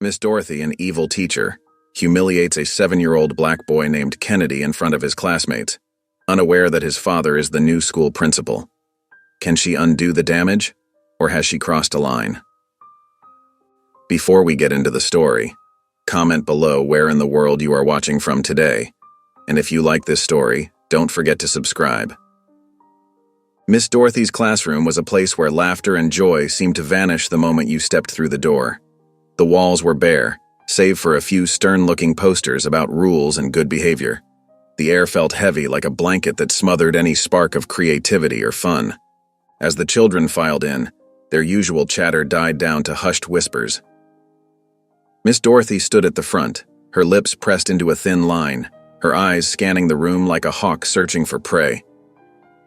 Miss Dorothy, an evil teacher, humiliates a 7-year-old black boy named Kennedy in front of his classmates, unaware that his father is the new school principal. Can she undo the damage, or has she crossed a line? Before we get into the story, comment below where in the world you are watching from today, and if you like this story, don't forget to subscribe. Miss Dorothy's classroom was a place where laughter and joy seemed to vanish the moment you stepped through the door. The walls were bare, save for a few stern-looking posters about rules and good behavior. The air felt heavy like a blanket that smothered any spark of creativity or fun. As the children filed in, their usual chatter died down to hushed whispers. Miss Dorothy stood at the front, her lips pressed into a thin line, her eyes scanning the room like a hawk searching for prey.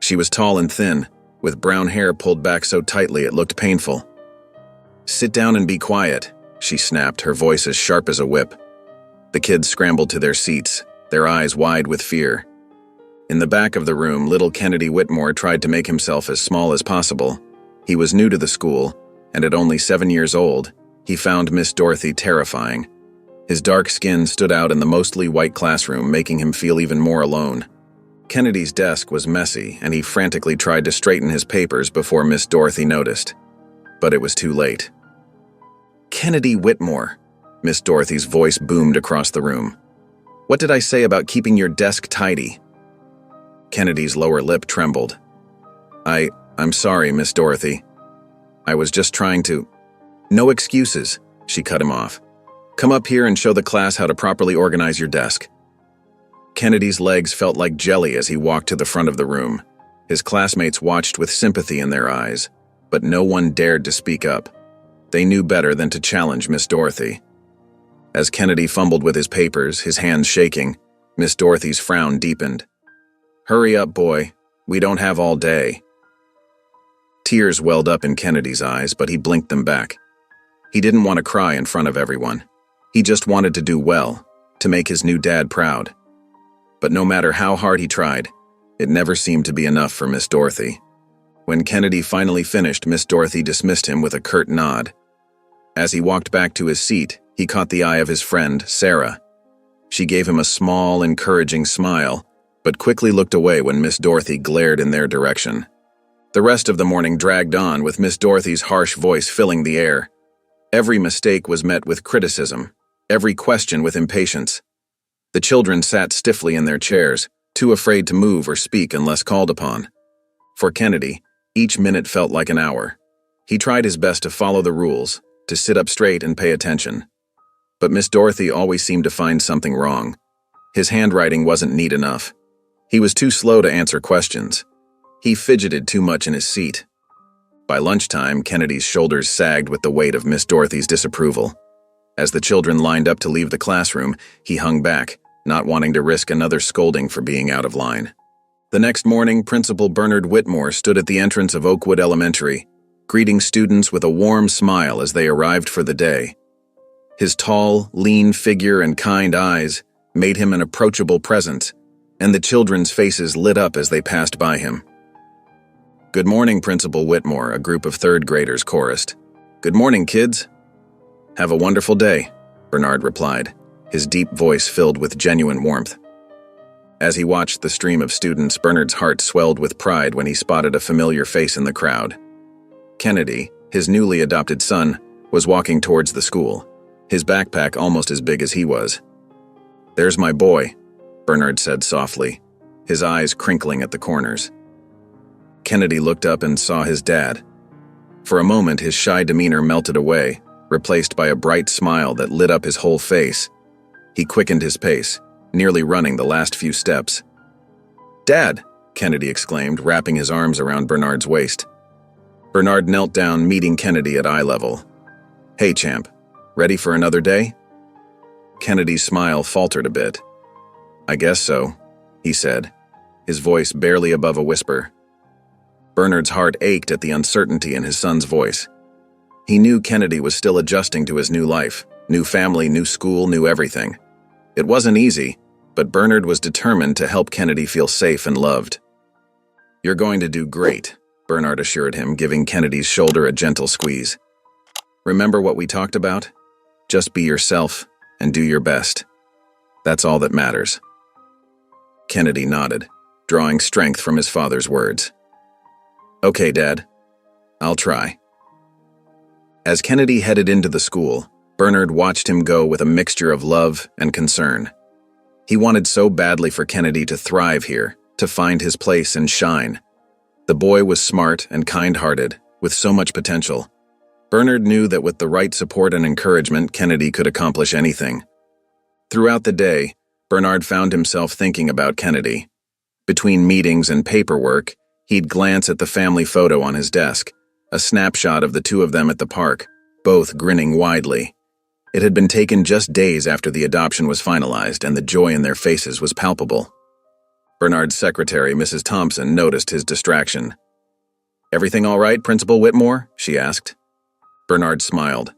She was tall and thin, with brown hair pulled back so tightly it looked painful. "Sit down and be quiet," she snapped, her voice as sharp as a whip. The kids scrambled to their seats, their eyes wide with fear. In the back of the room, little Kennedy Whitmore tried to make himself as small as possible. He was new to the school, and at only 7 years old, he found Miss Dorothy terrifying. His dark skin stood out in the mostly white classroom, making him feel even more alone. Kennedy's desk was messy, and he frantically tried to straighten his papers before Miss Dorothy noticed. But it was too late. "Kennedy Whitmore," Miss Dorothy's voice boomed across the room. "What did I say about keeping your desk tidy?" Kennedy's lower lip trembled. I'm sorry, Miss Dorothy. I was just trying to—" "No excuses," she cut him off. "Come up here and show the class how to properly organize your desk." Kennedy's legs felt like jelly as he walked to the front of the room. His classmates watched with sympathy in their eyes, but no one dared to speak up. They knew better than to challenge Miss Dorothy. As Kennedy fumbled with his papers, his hands shaking, Miss Dorothy's frown deepened. "Hurry up, boy. We don't have all day." Tears welled up in Kennedy's eyes, but he blinked them back. He didn't want to cry in front of everyone. He just wanted to do well, to make his new dad proud. But no matter how hard he tried, it never seemed to be enough for Miss Dorothy. When Kennedy finally finished, Miss Dorothy dismissed him with a curt nod. As he walked back to his seat, he caught the eye of his friend, Sarah. She gave him a small, encouraging smile, but quickly looked away when Miss Dorothy glared in their direction. The rest of the morning dragged on, with Miss Dorothy's harsh voice filling the air. Every mistake was met with criticism, every question with impatience. The children sat stiffly in their chairs, too afraid to move or speak unless called upon. For Kennedy, each minute felt like an hour. He tried his best to follow the rules, to sit up straight and pay attention. But Miss Dorothy always seemed to find something wrong. His handwriting wasn't neat enough. He was too slow to answer questions. He fidgeted too much in his seat. By lunchtime, Kennedy's shoulders sagged with the weight of Miss Dorothy's disapproval. As the children lined up to leave the classroom, he hung back, not wanting to risk another scolding for being out of line. The next morning, Principal Bernard Whitmore stood at the entrance of Oakwood Elementary, greeting students with a warm smile as they arrived for the day. His tall, lean figure and kind eyes made him an approachable presence, and the children's faces lit up as they passed by him. "Good morning, Principal Whitmore," a group of third graders chorused. "Good morning, kids." "Have a wonderful day," Bernard replied, his deep voice filled with genuine warmth. As he watched the stream of students, Bernard's heart swelled with pride when he spotted a familiar face in the crowd. Kennedy, his newly adopted son, was walking towards the school, his backpack almost as big as he was. "There's my boy," Bernard said softly, his eyes crinkling at the corners. Kennedy looked up and saw his dad. For a moment, his shy demeanor melted away, replaced by a bright smile that lit up his whole face. He quickened his pace, nearly running the last few steps. "Dad!" Kennedy exclaimed, wrapping his arms around Bernard's waist. Bernard knelt down, meeting Kennedy at eye level. "Hey, champ, ready for another day?" Kennedy's smile faltered a bit. "I guess so," he said, his voice barely above a whisper. Bernard's heart ached at the uncertainty in his son's voice. He knew Kennedy was still adjusting to his new life, new family, new school, new everything. It wasn't easy, but Bernard was determined to help Kennedy feel safe and loved. "You're going to do great," Bernard assured him, giving Kennedy's shoulder a gentle squeeze. "Remember what we talked about? Just be yourself and do your best. That's all that matters." Kennedy nodded, drawing strength from his father's words. "Okay, Dad. I'll try." As Kennedy headed into the school, Bernard watched him go with a mixture of love and concern. He wanted so badly for Kennedy to thrive here, to find his place and shine. The boy was smart and kind-hearted, with so much potential. Bernard knew that with the right support and encouragement, Kennedy could accomplish anything. Throughout the day, Bernard found himself thinking about Kennedy. Between meetings and paperwork, he'd glance at the family photo on his desk, a snapshot of the two of them at the park, both grinning widely. It had been taken just days after the adoption was finalized, and the joy in their faces was palpable. Bernard's secretary, Mrs. Thompson, noticed his distraction. "Everything all right, Principal Whitmore?" she asked. Bernard smiled.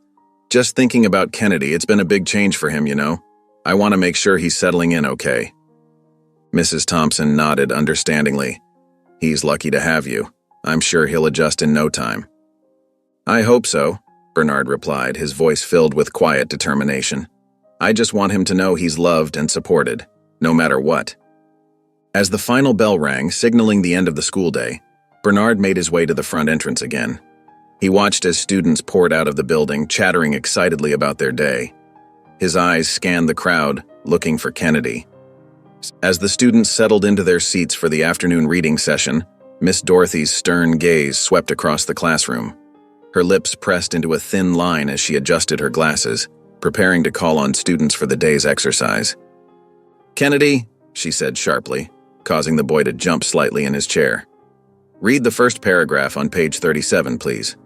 "Just thinking about Kennedy, it's been a big change for him, you know. I want to make sure he's settling in okay." Mrs. Thompson nodded understandingly. "He's lucky to have you. I'm sure he'll adjust in no time." "I hope so," Bernard replied, his voice filled with quiet determination. "I just want him to know he's loved and supported, no matter what." As the final bell rang, signaling the end of the school day, Bernard made his way to the front entrance again. He watched as students poured out of the building, chattering excitedly about their day. His eyes scanned the crowd, looking for Kennedy. As the students settled into their seats for the afternoon reading session, Miss Dorothy's stern gaze swept across the classroom. Her lips pressed into a thin line as she adjusted her glasses, preparing to call on students for the day's exercise. "Kennedy," she said sharply, causing the boy to jump slightly in his chair. "Read the first paragraph on page 37, please."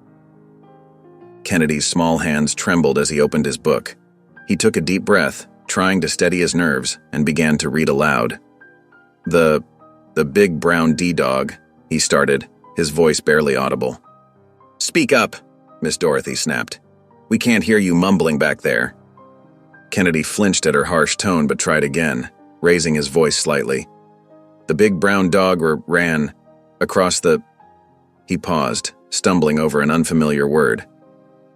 Kennedy's small hands trembled as he opened his book. He took a deep breath, trying to steady his nerves, and began to read aloud. The big brown D-dog," he started, his voice barely audible. "Speak up," Miss Dorothy snapped. "We can't hear you mumbling back there." Kennedy flinched at her harsh tone but tried again, raising his voice slightly. "The big brown dog ran across the—" He paused, stumbling over an unfamiliar word.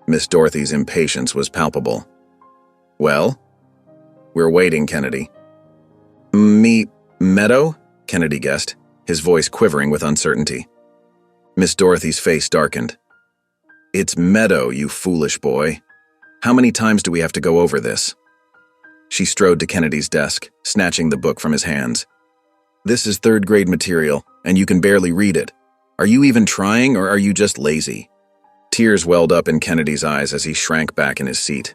Miss Dorothy's impatience was palpable. "Well?" "We're waiting, Kennedy." Meadow?" Kennedy guessed, his voice quivering with uncertainty. Miss Dorothy's face darkened. "It's Meadow, you foolish boy. How many times do we have to go over this?" She strode to Kennedy's desk, snatching the book from his hands. "This is third-grade material, and you can barely read it. Are you even trying, or are you just lazy?" Tears welled up in Kennedy's eyes as he shrank back in his seat.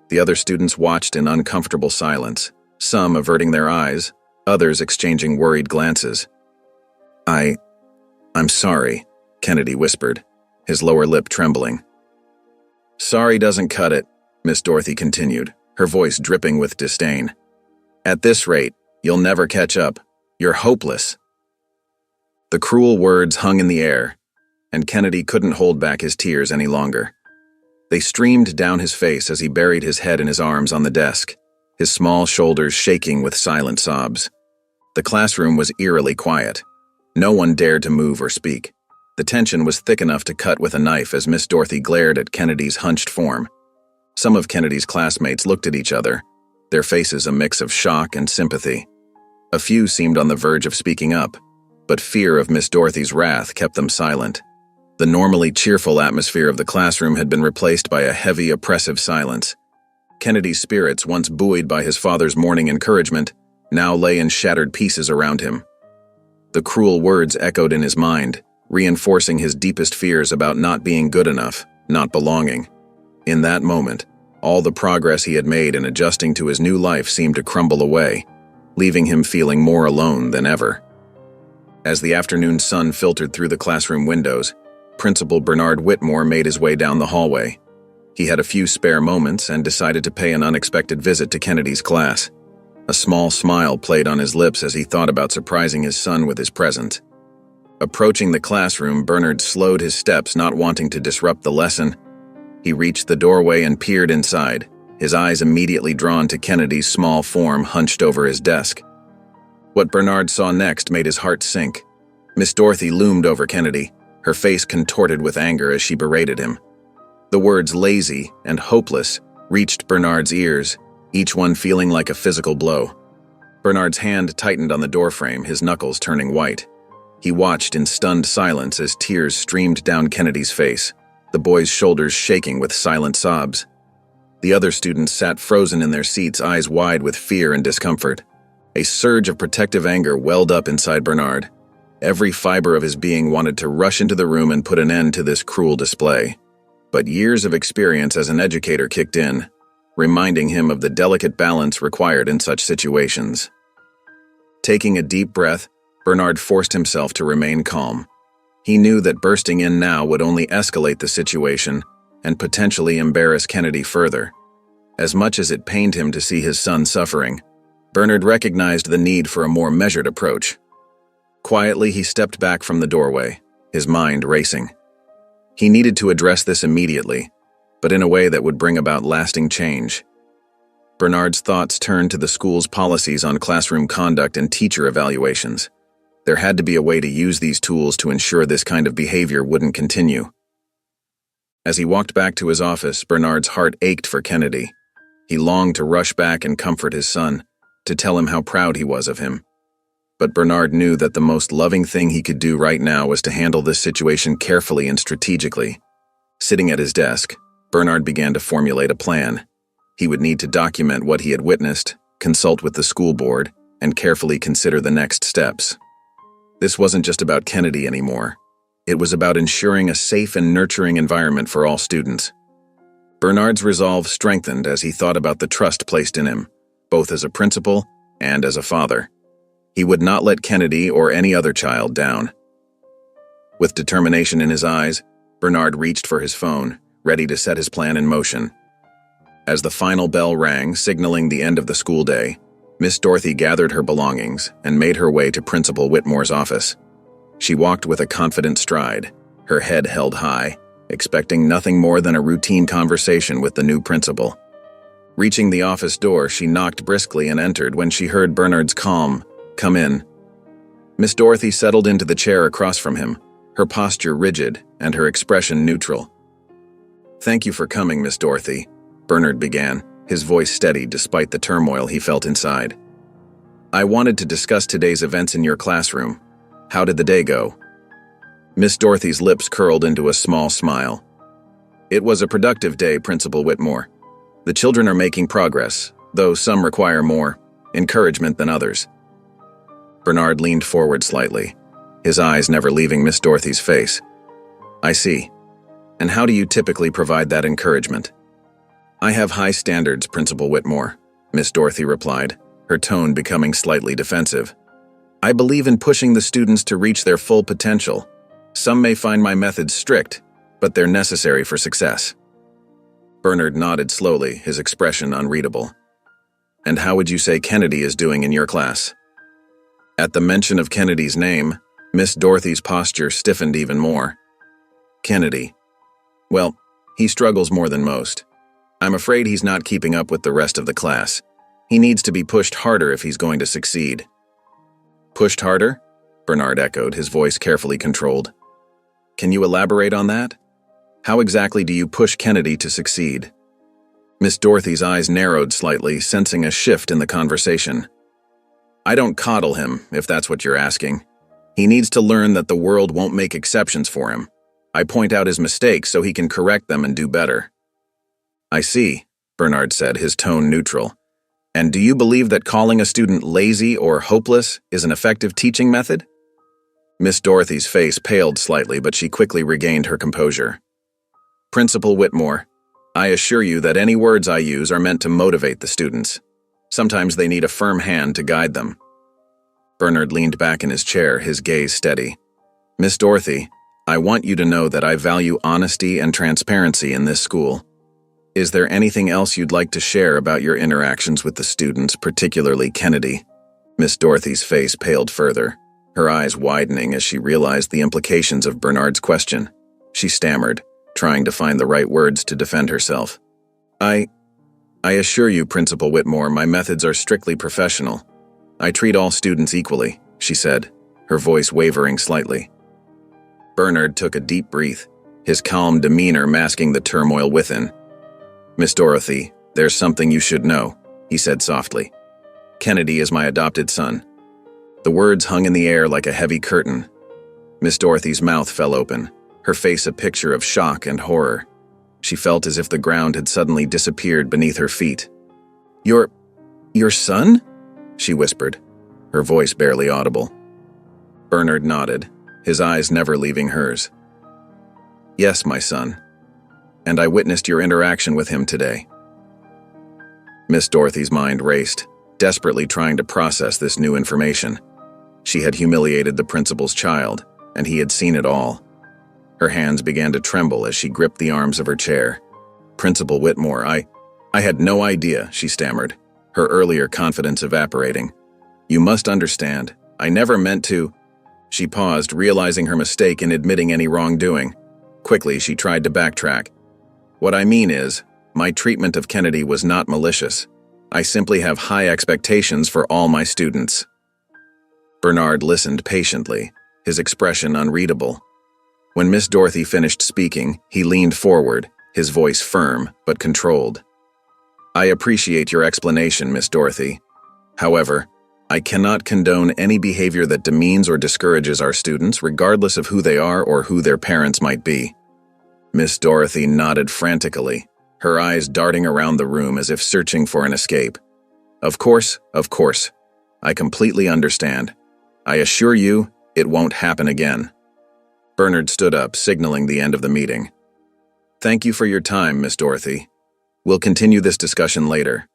The other students watched in uncomfortable silence, some averting their eyes, others exchanging worried glances. I'm sorry," Kennedy whispered, his lower lip trembling. "Sorry doesn't cut it," Miss Dorothy continued, her voice dripping with disdain. "At this rate, you'll never catch up. You're hopeless." The cruel words hung in the air, and Kennedy couldn't hold back his tears any longer. They streamed down his face as he buried his head in his arms on the desk, his small shoulders shaking with silent sobs. The classroom was eerily quiet. No one dared to move or speak. The tension was thick enough to cut with a knife as Miss Dorothy glared at Kennedy's hunched form. Some of Kennedy's classmates looked at each other, their faces a mix of shock and sympathy. A few seemed on the verge of speaking up, but fear of Miss Dorothy's wrath kept them silent. The normally cheerful atmosphere of the classroom had been replaced by a heavy, oppressive silence. Kennedy's spirits, once buoyed by his father's morning encouragement, now lay in shattered pieces around him. The cruel words echoed in his mind, reinforcing his deepest fears about not being good enough, not belonging. In that moment, all the progress he had made in adjusting to his new life seemed to crumble away, leaving him feeling more alone than ever. As the afternoon sun filtered through the classroom windows, Principal Bernard Whitmore made his way down the hallway. He had a few spare moments and decided to pay an unexpected visit to Kennedy's class. A small smile played on his lips as he thought about surprising his son with his presence. Approaching the classroom, Bernard slowed his steps, not wanting to disrupt the lesson. He reached the doorway and peered inside, his eyes immediately drawn to Kennedy's small form hunched over his desk. What Bernard saw next made his heart sink. Miss Dorothy loomed over Kennedy, her face contorted with anger as she berated him. The words lazy and hopeless reached Bernard's ears, each one feeling like a physical blow. Bernard's hand tightened on the doorframe, his knuckles turning white. He watched in stunned silence as tears streamed down Kennedy's face, the boy's shoulders shaking with silent sobs. The other students sat frozen in their seats, eyes wide with fear and discomfort. A surge of protective anger welled up inside Bernard. Every fiber of his being wanted to rush into the room and put an end to this cruel display. But years of experience as an educator kicked in, reminding him of the delicate balance required in such situations. Taking a deep breath, Bernard forced himself to remain calm. He knew that bursting in now would only escalate the situation and potentially embarrass Kennedy further. As much as it pained him to see his son suffering, Bernard recognized the need for a more measured approach. Quietly, he stepped back from the doorway, his mind racing. He needed to address this immediately, but in a way that would bring about lasting change. Bernard's thoughts turned to the school's policies on classroom conduct and teacher evaluations. There had to be a way to use these tools to ensure this kind of behavior wouldn't continue. As he walked back to his office, Bernard's heart ached for Kennedy. He longed to rush back and comfort his son, to tell him how proud he was of him. But Bernard knew that the most loving thing he could do right now was to handle this situation carefully and strategically. Sitting at his desk, Bernard began to formulate a plan. He would need to document what he had witnessed, consult with the school board, and carefully consider the next steps. This wasn't just about Kennedy anymore. It was about ensuring a safe and nurturing environment for all students. Bernard's resolve strengthened as he thought about the trust placed in him, both as a principal and as a father. He would not let Kennedy or any other child down. With determination in his eyes, Bernard reached for his phone, ready to set his plan in motion. As the final bell rang, signaling the end of the school day, Miss Dorothy gathered her belongings and made her way to Principal Whitmore's office. She walked with a confident stride, her head held high, expecting nothing more than a routine conversation with the new principal. Reaching the office door, she knocked briskly and entered when she heard Bernard's calm, "Come in." Miss Dorothy settled into the chair across from him, her posture rigid and her expression neutral. "Thank you for coming, Miss Dorothy," Bernard began, his voice steady despite the turmoil he felt inside. "I wanted to discuss today's events in your classroom. How did the day go?" Miss Dorothy's lips curled into a small smile. "It was a productive day, Principal Whitmore. The children are making progress, though some require more encouragement than others." Bernard leaned forward slightly, his eyes never leaving Miss Dorothy's face. "I see. And how do you typically provide that encouragement?" "I have high standards, Principal Whitmore," Miss Dorothy replied, her tone becoming slightly defensive. "I believe in pushing the students to reach their full potential. Some may find my methods strict, but they're necessary for success." Bernard nodded slowly, his expression unreadable. "And how would you say Kennedy is doing in your class?" At the mention of Kennedy's name, Miss Dorothy's posture stiffened even more. "Kennedy. Well, he struggles more than most. I'm afraid he's not keeping up with the rest of the class. He needs to be pushed harder if he's going to succeed." "Pushed harder?" Bernard echoed, his voice carefully controlled. "Can you elaborate on that? How exactly do you push Kennedy to succeed?" Miss Dorothy's eyes narrowed slightly, sensing a shift in the conversation. "I don't coddle him, if that's what you're asking. He needs to learn that the world won't make exceptions for him. I point out his mistakes so he can correct them and do better." "I see," Bernard said, his tone neutral. "And do you believe that calling a student lazy or hopeless is an effective teaching method?" Miss Dorothy's face paled slightly, but she quickly regained her composure. "Principal Whitmore, I assure you that any words I use are meant to motivate the students. Sometimes they need a firm hand to guide them." Bernard leaned back in his chair, his gaze steady. "Miss Dorothy, I want you to know that I value honesty and transparency in this school. Is there anything else you'd like to share about your interactions with the students, particularly Kennedy?" Miss Dorothy's face paled further, her eyes widening as she realized the implications of Bernard's question. She stammered, trying to find the right words to defend herself. I assure you, Principal Whitmore, my methods are strictly professional. I treat all students equally," she said, her voice wavering slightly. Bernard took a deep breath, his calm demeanor masking the turmoil within. "Miss Dorothy, "There's something you should know," he said softly. "Kennedy is my adopted son." The words hung in the air like a heavy curtain. Miss Dorothy's mouth fell open, her face a picture of shock and horror. She felt as if the ground had suddenly disappeared beneath her feet. Your son?" she whispered, her voice barely audible. Bernard nodded, his eyes never leaving hers. "Yes, my son. And I witnessed your interaction with him today." Miss Dorothy's mind raced, desperately trying to process this new information. She had humiliated the principal's child, and he had seen it all. Her hands began to tremble as she gripped the arms of her chair. "Principal Whitmore, I had no idea," she stammered, her earlier confidence evaporating. "You must understand, I never meant to—" She paused, realizing her mistake in admitting any wrongdoing. Quickly, she tried to backtrack. "What I mean is, my treatment of Kennedy was not malicious. I simply have high expectations for all my students." Bernard listened patiently, his expression unreadable. When Miss Dorothy finished speaking, he leaned forward, his voice firm but controlled. "I appreciate your explanation, Miss Dorothy. However, I cannot condone any behavior that demeans or discourages our students, regardless of who they are or who their parents might be." Miss Dorothy nodded frantically, her eyes darting around the room as if searching for an escape. Of course. I completely understand. I assure you, it won't happen again." Bernard stood up, signaling the end of the meeting. "Thank you for your time, Miss Dorothy. We'll continue this discussion later.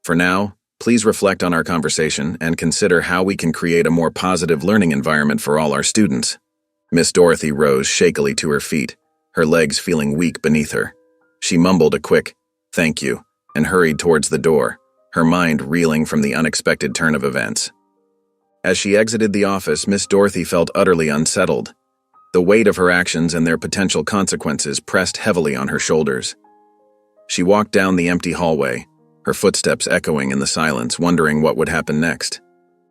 For now, please reflect on our conversation and consider how we can create a more positive learning environment for all our students." Miss Dorothy rose shakily to her feet, her legs feeling weak beneath her. She mumbled a quick, "Thank you," and hurried towards the door, her mind reeling from the unexpected turn of events. As she exited the office, Miss Dorothy felt utterly unsettled. The weight of her actions and their potential consequences pressed heavily on her shoulders. She walked down the empty hallway, her footsteps echoing in the silence, wondering what would happen next.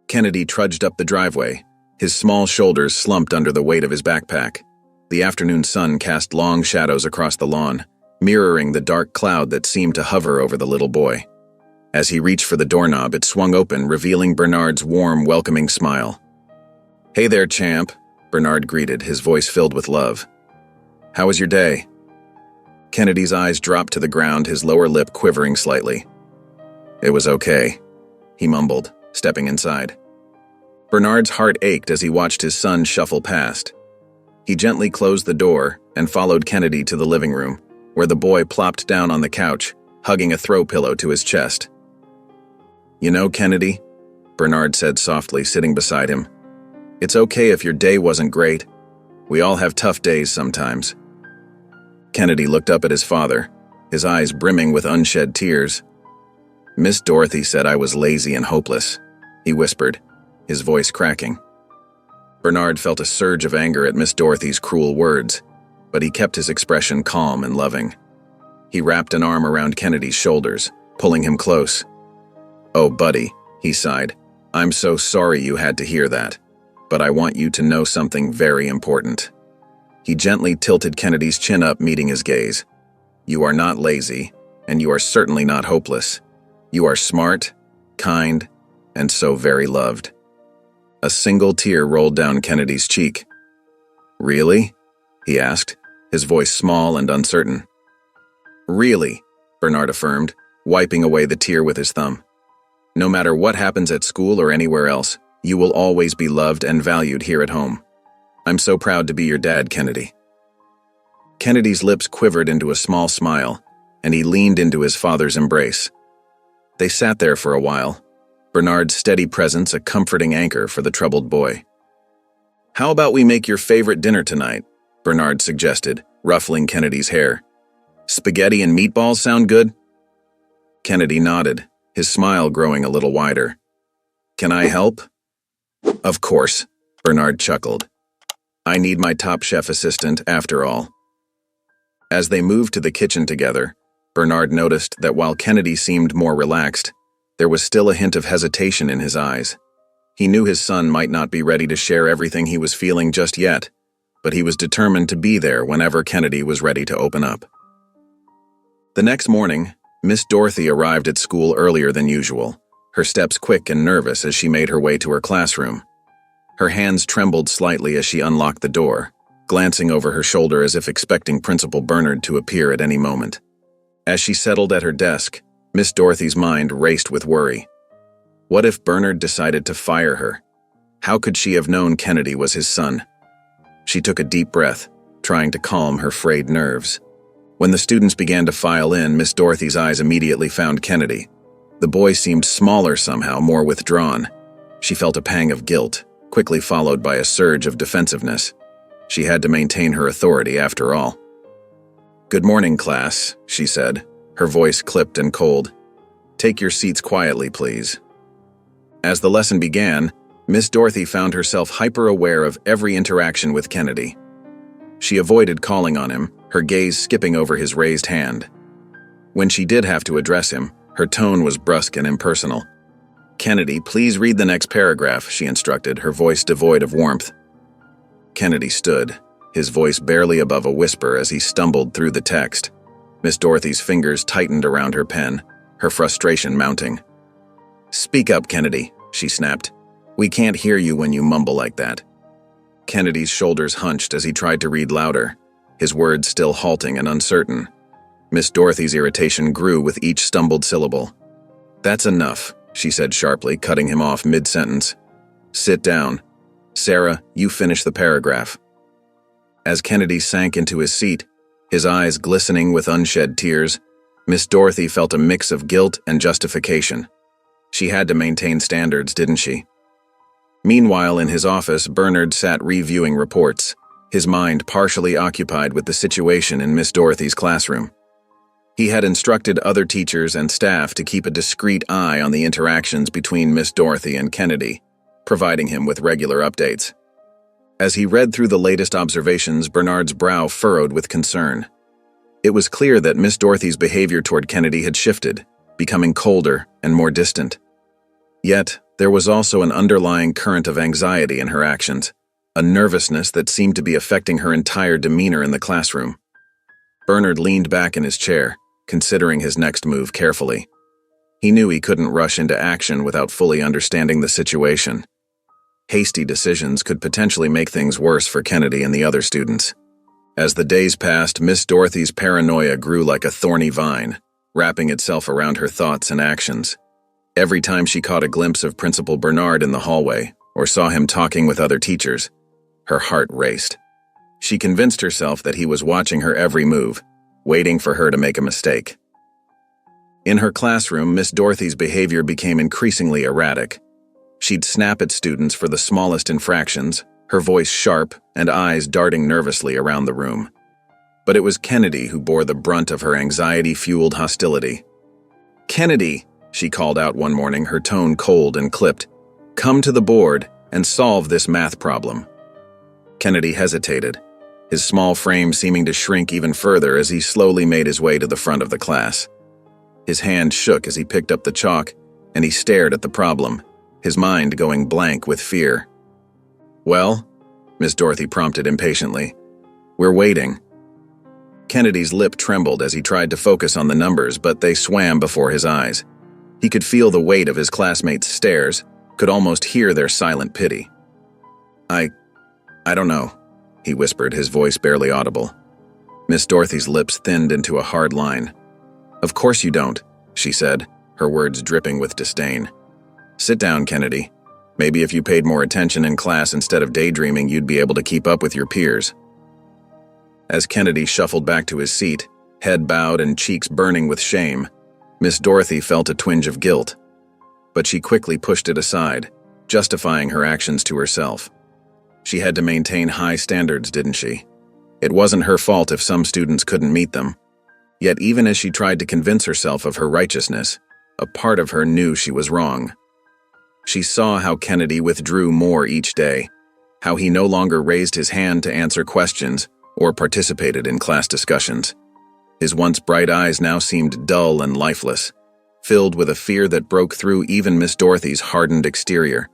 Kennedy trudged up the driveway, his small shoulders slumped under the weight of his backpack. The afternoon sun cast long shadows across the lawn, mirroring the dark cloud that seemed to hover over the little boy. As he reached for the doorknob, it swung open, revealing Bernard's warm, welcoming smile. "Hey there, champ," Bernard greeted, his voice filled with love. "How was your day?" Kennedy's eyes dropped to the ground, his lower lip quivering slightly. "It was okay," he mumbled, stepping inside. Bernard's heart ached as he watched his son shuffle past. He gently closed the door and followed Kennedy to the living room, where the boy plopped down on the couch, hugging a throw pillow to his chest. "You know, Kennedy," Bernard said softly, sitting beside him, "it's okay if your day wasn't great. We all have tough days sometimes." Kennedy looked up at his father, his eyes brimming with unshed tears. "Miss Dorothy said I was lazy and hopeless," he whispered, his voice cracking. Bernard felt a surge of anger at Miss Dorothy's cruel words, but he kept his expression calm and loving. He wrapped an arm around Kennedy's shoulders, pulling him close. "Oh, buddy," he sighed, "I'm so sorry you had to hear that, but I want you to know something very important." He gently tilted Kennedy's chin up, meeting his gaze. "You are not lazy, and you are certainly not hopeless. You are smart, kind, and so very loved." A single tear rolled down Kennedy's cheek. "Really?" he asked, his voice small and uncertain. "Really," Bernard affirmed, wiping away the tear with his thumb. "No matter what happens at school or anywhere else, you will always be loved and valued here at home. I'm so proud to be your dad, Kennedy." Kennedy's lips quivered into a small smile, and he leaned into his father's embrace. They sat there for a while, Bernard's steady presence a comforting anchor for the troubled boy. "How about we make your favorite dinner tonight?" Bernard suggested, ruffling Kennedy's hair. "Spaghetti and meatballs sound good?" Kennedy nodded, his smile growing a little wider. "Can I help?" "Of course," Bernard chuckled. "I need my top chef assistant, after all." As they moved to the kitchen together, Bernard noticed that while Kennedy seemed more relaxed, there was still a hint of hesitation in his eyes. He knew his son might not be ready to share everything he was feeling just yet, but he was determined to be there whenever Kennedy was ready to open up. The next morning, Miss Dorothy arrived at school earlier than usual, her steps quick and nervous as she made her way to her classroom. Her hands trembled slightly as she unlocked the door, glancing over her shoulder as if expecting Principal Bernard to appear at any moment. As she settled at her desk, Miss Dorothy's mind raced with worry. What if Bernard decided to fire her? How could she have known Kennedy was his son? She took a deep breath, trying to calm her frayed nerves. When the students began to file in, Miss Dorothy's eyes immediately found Kennedy. The boy seemed smaller somehow, more withdrawn. She felt a pang of guilt, quickly followed by a surge of defensiveness. She had to maintain her authority after all. "Good morning, class," she said, her voice clipped and cold. "Take your seats quietly, please." As the lesson began, Miss Dorothy found herself hyper-aware of every interaction with Kennedy. She avoided calling on him, her gaze skipping over his raised hand. When she did have to address him, her tone was brusque and impersonal. "Kennedy, please read the next paragraph," she instructed, her voice devoid of warmth. Kennedy stood, his voice barely above a whisper as he stumbled through the text. Miss Dorothy's fingers tightened around her pen, her frustration mounting. "Speak up, Kennedy," she snapped. "We can't hear you when you mumble like that." Kennedy's shoulders hunched as he tried to read louder, his words still halting and uncertain. Miss Dorothy's irritation grew with each stumbled syllable. "That's enough," she said sharply, cutting him off mid-sentence. "Sit down. Sarah, you finish the paragraph." As Kennedy sank into his seat, his eyes glistening with unshed tears, Miss Dorothy felt a mix of guilt and justification. She had to maintain standards, didn't she? Meanwhile, in his office, Bernard sat reviewing reports, his mind partially occupied with the situation in Miss Dorothy's classroom. He had instructed other teachers and staff to keep a discreet eye on the interactions between Miss Dorothy and Kennedy, providing him with regular updates. As he read through the latest observations, Bernard's brow furrowed with concern. It was clear that Miss Dorothy's behavior toward Kennedy had shifted, becoming colder and more distant. Yet, there was also an underlying current of anxiety in her actions, a nervousness that seemed to be affecting her entire demeanor in the classroom. Bernard leaned back in his chair, considering his next move carefully. He knew he couldn't rush into action without fully understanding the situation. Hasty decisions could potentially make things worse for Kennedy and the other students. As the days passed, Miss Dorothy's paranoia grew like a thorny vine, wrapping itself around her thoughts and actions. Every time she caught a glimpse of Principal Bernard in the hallway or saw him talking with other teachers, her heart raced. She convinced herself that he was watching her every move, waiting for her to make a mistake. In her classroom, Miss Dorothy's behavior became increasingly erratic. She'd snap at students for the smallest infractions, her voice sharp and eyes darting nervously around the room. But it was Kennedy who bore the brunt of her anxiety-fueled hostility. "Kennedy," she called out one morning, her tone cold and clipped. "Come to the board and solve this math problem." Kennedy hesitated, his small frame seeming to shrink even further as he slowly made his way to the front of the class. His hand shook as he picked up the chalk, and he stared at the problem, his mind going blank with fear. "Well?" Miss Dorothy prompted impatiently. "We're waiting." Kennedy's lip trembled as he tried to focus on the numbers, but they swam before his eyes. He could feel the weight of his classmates' stares, could almost hear their silent pity. I don't know," he whispered, his voice barely audible. Miss Dorothy's lips thinned into a hard line. "Of course you don't," she said, her words dripping with disdain. "Sit down, Kennedy. Maybe if you paid more attention in class instead of daydreaming, you'd be able to keep up with your peers." As Kennedy shuffled back to his seat, head bowed and cheeks burning with shame, Miss Dorothy felt a twinge of guilt. But she quickly pushed it aside, justifying her actions to herself. She had to maintain high standards, didn't she? It wasn't her fault if some students couldn't meet them. Yet even as she tried to convince herself of her righteousness, a part of her knew she was wrong. She saw how Kennedy withdrew more each day, how he no longer raised his hand to answer questions or participated in class discussions. His once bright eyes now seemed dull and lifeless, filled with a fear that broke through even Miss Dorothy's hardened exterior.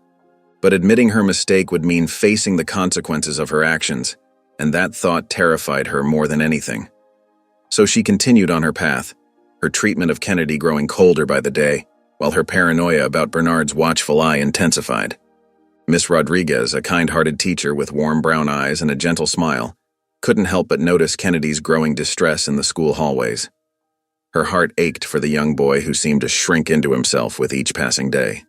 But admitting her mistake would mean facing the consequences of her actions, and that thought terrified her more than anything. So she continued on her path, her treatment of Kennedy growing colder by the day, while her paranoia about Bernard's watchful eye intensified. Miss Rodriguez, a kind-hearted teacher with warm brown eyes and a gentle smile, couldn't help but notice Kennedy's growing distress in the school hallways. Her heart ached for the young boy who seemed to shrink into himself with each passing day.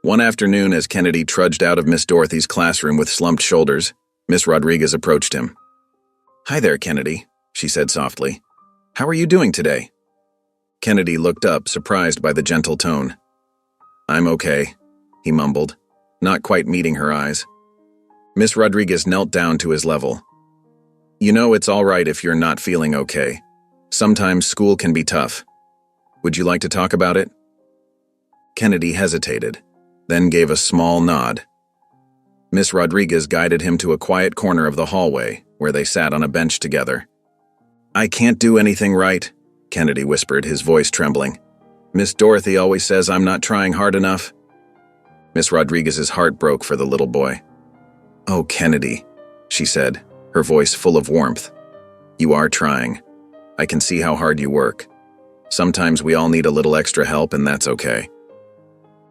One afternoon, as Kennedy trudged out of Miss Dorothy's classroom with slumped shoulders, Miss Rodriguez approached him. "Hi there, Kennedy," she said softly. "How are you doing today?" Kennedy looked up, surprised by the gentle tone. "I'm okay," he mumbled, not quite meeting her eyes. Miss Rodriguez knelt down to his level. "You know it's all right if you're not feeling okay. Sometimes school can be tough. Would you like to talk about it?" Kennedy hesitated, then gave a small nod. Miss Rodriguez guided him to a quiet corner of the hallway, where they sat on a bench together. "I can't do anything right," Kennedy whispered, his voice trembling. "Miss Dorothy always says I'm not trying hard enough." Miss Rodriguez's heart broke for the little boy. "Oh, Kennedy," she said, her voice full of warmth. "You are trying. I can see how hard you work. Sometimes we all need a little extra help, and that's okay."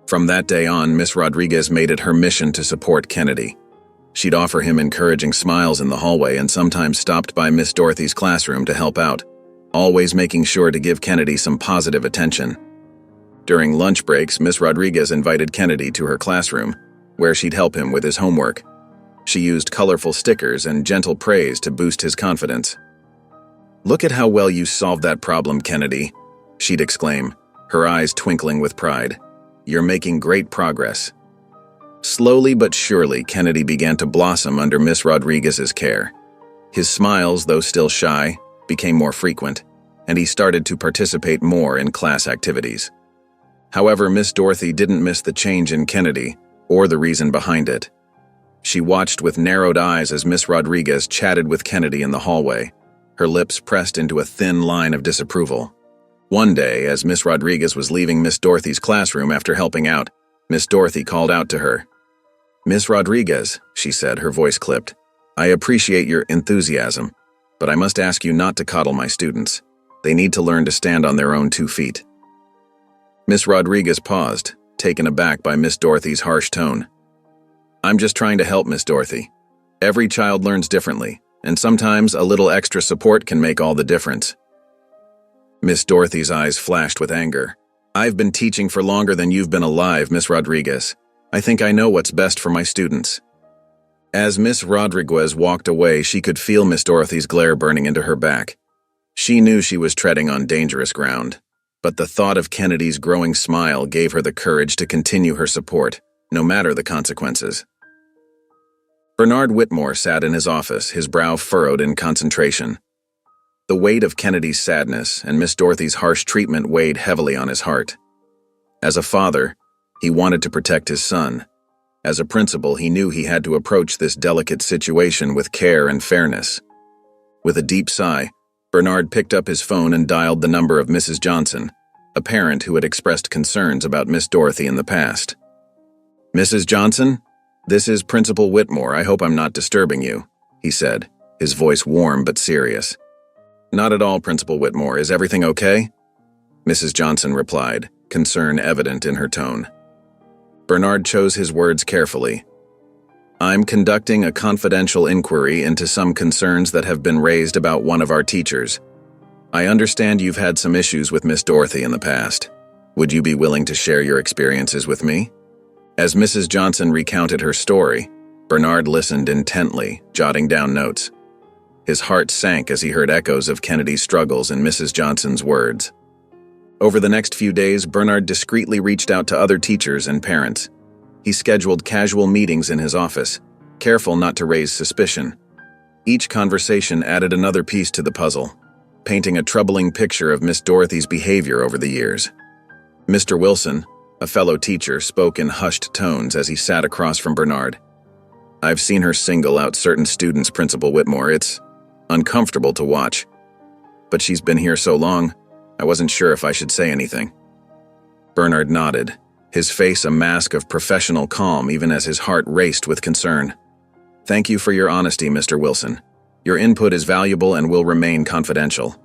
From that day on, Miss Rodriguez made it her mission to support Kennedy. She'd offer him encouraging smiles in the hallway and sometimes stopped by Miss Dorothy's classroom to help out, always making sure to give Kennedy some positive attention. During lunch breaks, Miss Rodriguez invited Kennedy to her classroom, where she'd help him with his homework. She used colorful stickers and gentle praise to boost his confidence. "Look at how well you solved that problem, Kennedy," she'd exclaim, her eyes twinkling with pride. "You're making great progress." Slowly but surely, Kennedy began to blossom under Miss Rodriguez's care. His smiles, though still shy, became more frequent, and he started to participate more in class activities. However, Miss Dorothy didn't miss the change in Kennedy, or the reason behind it. She watched with narrowed eyes as Miss Rodriguez chatted with Kennedy in the hallway, her lips pressed into a thin line of disapproval. One day, as Miss Rodriguez was leaving Miss Dorothy's classroom after helping out, Miss Dorothy called out to her. "Miss Rodriguez," she said, her voice clipped, "I appreciate your enthusiasm, but I must ask you not to coddle my students. They need to learn to stand on their own 2 feet." Miss Rodriguez paused, taken aback by Miss Dorothy's harsh tone. "I'm just trying to help, Miss Dorothy. Every child learns differently, and sometimes a little extra support can make all the difference." Miss Dorothy's eyes flashed with anger. "I've been teaching for longer than you've been alive, Miss Rodriguez. I think I know what's best for my students." As Miss Rodriguez walked away, she could feel Miss Dorothy's glare burning into her back. She knew she was treading on dangerous ground, but the thought of Kennedy's growing smile gave her the courage to continue her support, no matter the consequences. Bernard Whitmore sat in his office, his brow furrowed in concentration. The weight of Kennedy's sadness and Miss Dorothy's harsh treatment weighed heavily on his heart. As a father, he wanted to protect his son. As a principal, he knew he had to approach this delicate situation with care and fairness. With a deep sigh, Bernard picked up his phone and dialed the number of Mrs. Johnson, a parent who had expressed concerns about Miss Dorothy in the past. "Mrs. Johnson, this is Principal Whitmore. I hope I'm not disturbing you," he said, his voice warm but serious. "Not at all, Principal Whitmore. Is everything okay?" Mrs. Johnson replied, concern evident in her tone. Bernard chose his words carefully. "I'm conducting a confidential inquiry into some concerns that have been raised about one of our teachers. I understand you've had some issues with Miss Dorothy in the past. Would you be willing to share your experiences with me?" As Mrs. Johnson recounted her story, Bernard listened intently, jotting down notes. His heart sank as he heard echoes of Kennedy's struggles in Mrs. Johnson's words. Over the next few days, Bernard discreetly reached out to other teachers and parents. He scheduled casual meetings in his office, careful not to raise suspicion. Each conversation added another piece to the puzzle, painting a troubling picture of Miss Dorothy's behavior over the years. Mr. Wilson, a fellow teacher, spoke in hushed tones as he sat across from Bernard. "I've seen her single out certain students, Principal Whitmore. It's uncomfortable to watch. But she's been here so long, I wasn't sure if I should say anything." Bernard nodded, his face a mask of professional calm even as his heart raced with concern. "Thank you for your honesty, Mr. Wilson. Your input is valuable and will remain confidential."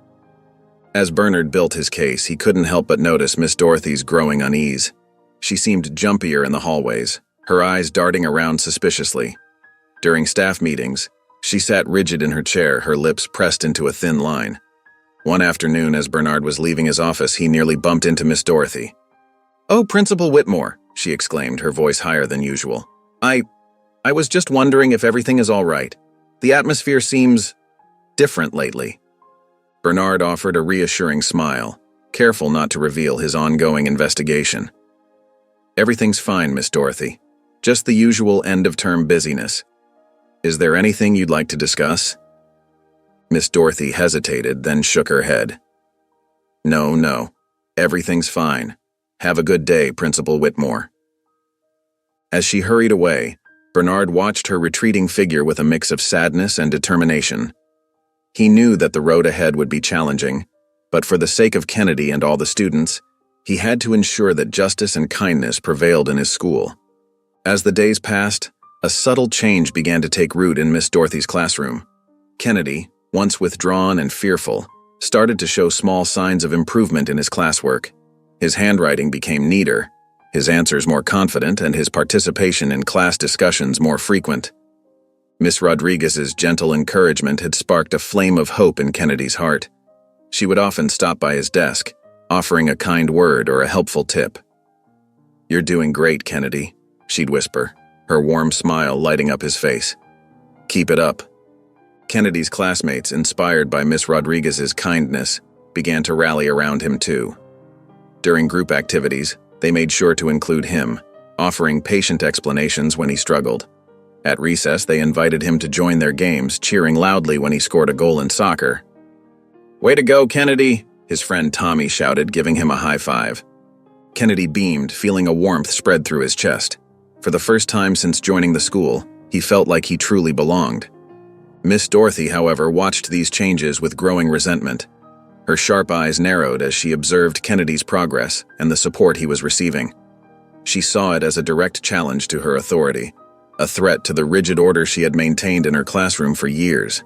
As Bernard built his case, he couldn't help but notice Miss Dorothy's growing unease. She seemed jumpier in the hallways, her eyes darting around suspiciously. During staff meetings, she sat rigid in her chair, her lips pressed into a thin line. One afternoon, as Bernard was leaving his office, he nearly bumped into Miss Dorothy. "Oh, Principal Whitmore," she exclaimed, her voice higher than usual. I was just wondering if everything is all right. The atmosphere seems different lately." Bernard offered a reassuring smile, careful not to reveal his ongoing investigation. "Everything's fine, Miss Dorothy. Just the usual end-of-term busyness. Is there anything you'd like to discuss?" Miss Dorothy hesitated, then shook her head. No. Everything's fine. Have a good day, Principal Whitmore." As she hurried away, Bernard watched her retreating figure with a mix of sadness and determination. He knew that the road ahead would be challenging, but for the sake of Kennedy and all the students, he had to ensure that justice and kindness prevailed in his school. As the days passed, a subtle change began to take root in Miss Dorothy's classroom. Kennedy, once withdrawn and fearful, started to show small signs of improvement in his classwork. His handwriting became neater, his answers more confident, and his participation in class discussions more frequent. Miss Rodriguez's gentle encouragement had sparked a flame of hope in Kennedy's heart. She would often stop by his desk, offering a kind word or a helpful tip. "You're doing great, Kennedy," she'd whisper, her warm smile lighting up his face. "Keep it up." Kennedy's classmates, inspired by Miss Rodriguez's kindness, began to rally around him too. During group activities, they made sure to include him, offering patient explanations when he struggled. At recess, they invited him to join their games, cheering loudly when he scored a goal in soccer. "Way to go, Kennedy!" his friend Tommy shouted, giving him a high five. Kennedy beamed, feeling a warmth spread through his chest. For the first time since joining the school, he felt like he truly belonged. Miss Dorothy, however, watched these changes with growing resentment. Her sharp eyes narrowed as she observed Kennedy's progress and the support he was receiving. She saw it as a direct challenge to her authority, a threat to the rigid order she had maintained in her classroom for years.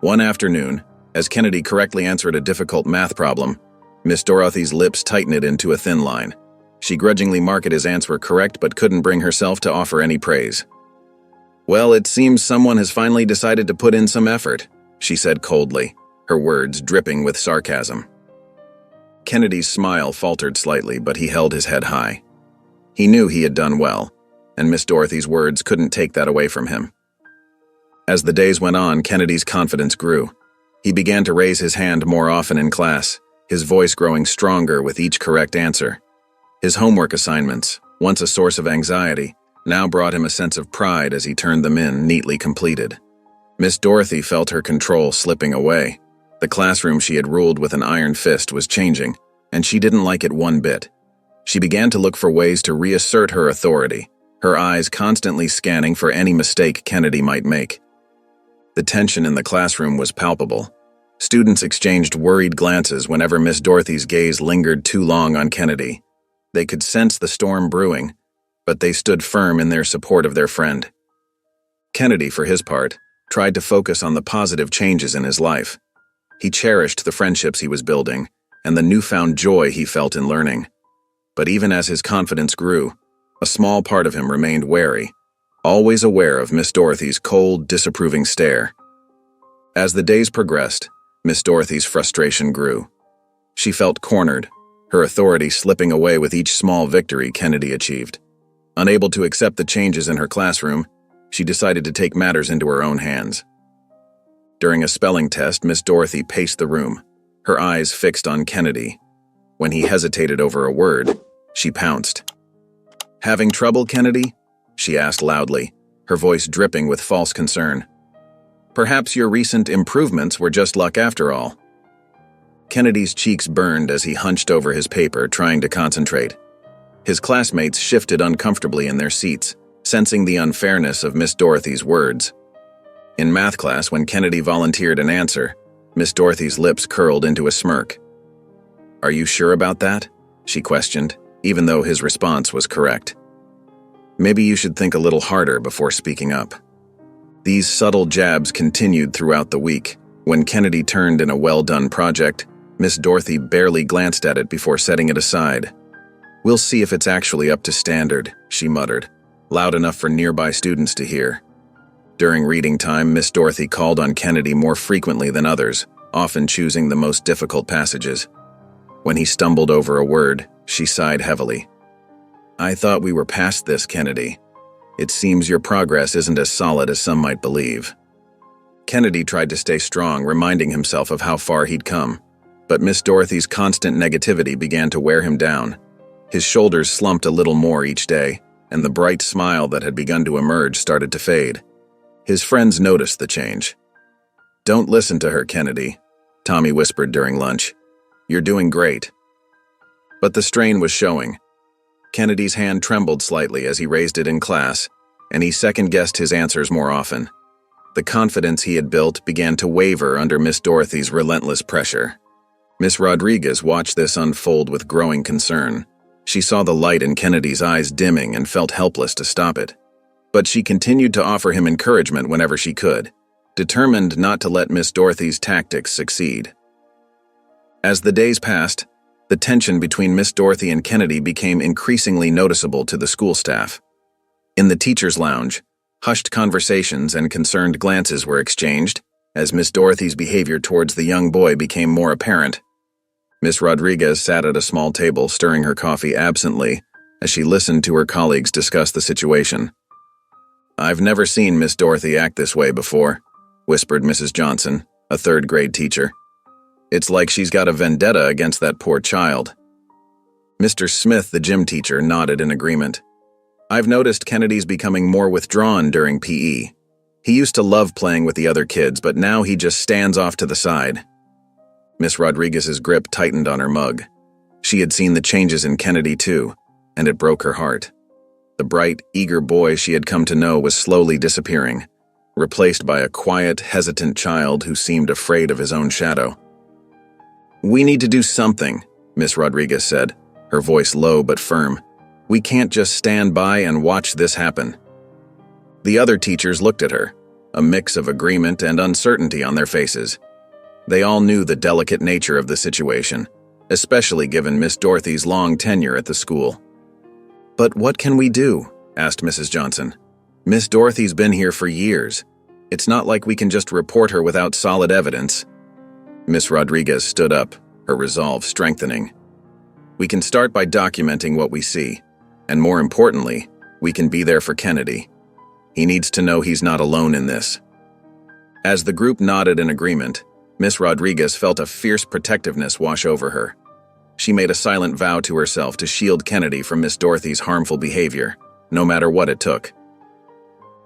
One afternoon, as Kennedy correctly answered a difficult math problem, Miss Dorothy's lips tightened into a thin line. She grudgingly marked his answer correct but couldn't bring herself to offer any praise. "Well, it seems someone has finally decided to put in some effort," she said coldly, her words dripping with sarcasm. Kennedy's smile faltered slightly, but he held his head high. He knew he had done well, and Miss Dorothy's words couldn't take that away from him. As the days went on, Kennedy's confidence grew. He began to raise his hand more often in class, his voice growing stronger with each correct answer. His homework assignments, once a source of anxiety, now brought him a sense of pride as he turned them in neatly completed. Miss Dorothy felt her control slipping away. The classroom she had ruled with an iron fist was changing, and she didn't like it one bit. She began to look for ways to reassert her authority, her eyes constantly scanning for any mistake Kennedy might make. The tension in the classroom was palpable. Students exchanged worried glances whenever Miss Dorothy's gaze lingered too long on Kennedy. They could sense the storm brewing, but they stood firm in their support of their friend. Kennedy, for his part, tried to focus on the positive changes in his life. He cherished the friendships he was building and the newfound joy he felt in learning. But even as his confidence grew, a small part of him remained wary, always aware of Miss Dorothy's cold, disapproving stare. As the days progressed, Miss Dorothy's frustration grew. She felt cornered, her authority slipping away with each small victory Kennedy achieved. Unable to accept the changes in her classroom, she decided to take matters into her own hands. During a spelling test, Miss Dorothy paced the room, her eyes fixed on Kennedy. When he hesitated over a word, she pounced. "Having trouble, Kennedy?" she asked loudly, her voice dripping with false concern. "Perhaps your recent improvements were just luck after all." Kennedy's cheeks burned as he hunched over his paper, trying to concentrate. His classmates shifted uncomfortably in their seats, sensing the unfairness of Miss Dorothy's words. In math class, when Kennedy volunteered an answer, Miss Dorothy's lips curled into a smirk. "Are you sure about that?" she questioned, even though his response was correct. "Maybe you should think a little harder before speaking up." These subtle jabs continued throughout the week. When Kennedy turned in a well-done project, Miss Dorothy barely glanced at it before setting it aside. "We'll see if it's actually up to standard," she muttered, loud enough for nearby students to hear. During reading time, Miss Dorothy called on Kennedy more frequently than others, often choosing the most difficult passages. When he stumbled over a word, she sighed heavily. "I thought we were past this, Kennedy. It seems your progress isn't as solid as some might believe." Kennedy tried to stay strong, reminding himself of how far he'd come. But Miss Dorothy's constant negativity began to wear him down. His shoulders slumped a little more each day, and the bright smile that had begun to emerge started to fade. His friends noticed the change. "Don't listen to her, Kennedy," Tommy whispered during lunch. "You're doing great." But the strain was showing. Kennedy's hand trembled slightly as he raised it in class, and he second-guessed his answers more often. The confidence he had built began to waver under Miss Dorothy's relentless pressure. Miss Rodriguez watched this unfold with growing concern. She saw the light in Kennedy's eyes dimming and felt helpless to stop it. But she continued to offer him encouragement whenever she could, determined not to let Miss Dorothy's tactics succeed. As the days passed, the tension between Miss Dorothy and Kennedy became increasingly noticeable to the school staff. In the teacher's lounge, hushed conversations and concerned glances were exchanged as Miss Dorothy's behavior towards the young boy became more apparent. Miss Rodriguez sat at a small table stirring her coffee absently as she listened to her colleagues discuss the situation. "I've never seen Miss Dorothy act this way before," whispered Mrs. Johnson, a third-grade teacher. "It's like she's got a vendetta against that poor child." Mr. Smith, the gym teacher, nodded in agreement. "I've noticed Kennedy's becoming more withdrawn during PE. He used to love playing with the other kids, but now he just stands off to the side." Miss Rodriguez's grip tightened on her mug. She had seen the changes in Kennedy too, and it broke her heart. The bright, eager boy she had come to know was slowly disappearing, replaced by a quiet, hesitant child who seemed afraid of his own shadow. "We need to do something," Miss Rodriguez said, her voice low but firm. "We can't just stand by and watch this happen." The other teachers looked at her, a mix of agreement and uncertainty on their faces. They all knew the delicate nature of the situation, especially given Miss Dorothy's long tenure at the school. "But what can we do?" asked Mrs. Johnson. "Miss Dorothy's been here for years. It's not like we can just report her without solid evidence." Miss Rodriguez stood up, her resolve strengthening. "We can start by documenting what we see, and more importantly, we can be there for Kennedy. He needs to know he's not alone in this." As the group nodded in agreement, Miss Rodriguez felt a fierce protectiveness wash over her. She made a silent vow to herself to shield Kennedy from Miss Dorothy's harmful behavior, no matter what it took.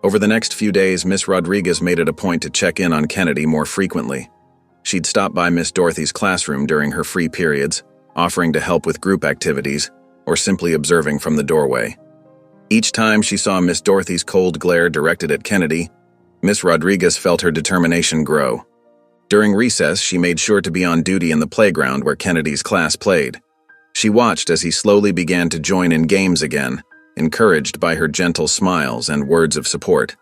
Over the next few days, Miss Rodriguez made it a point to check in on Kennedy more frequently. She'd stop by Miss Dorothy's classroom during her free periods, offering to help with group activities, or simply observing from the doorway. Each time she saw Miss Dorothy's cold glare directed at Kennedy, Miss Rodriguez felt her determination grow. During recess, she made sure to be on duty in the playground where Kennedy's class played. She watched as he slowly began to join in games again, encouraged by her gentle smiles and words of support.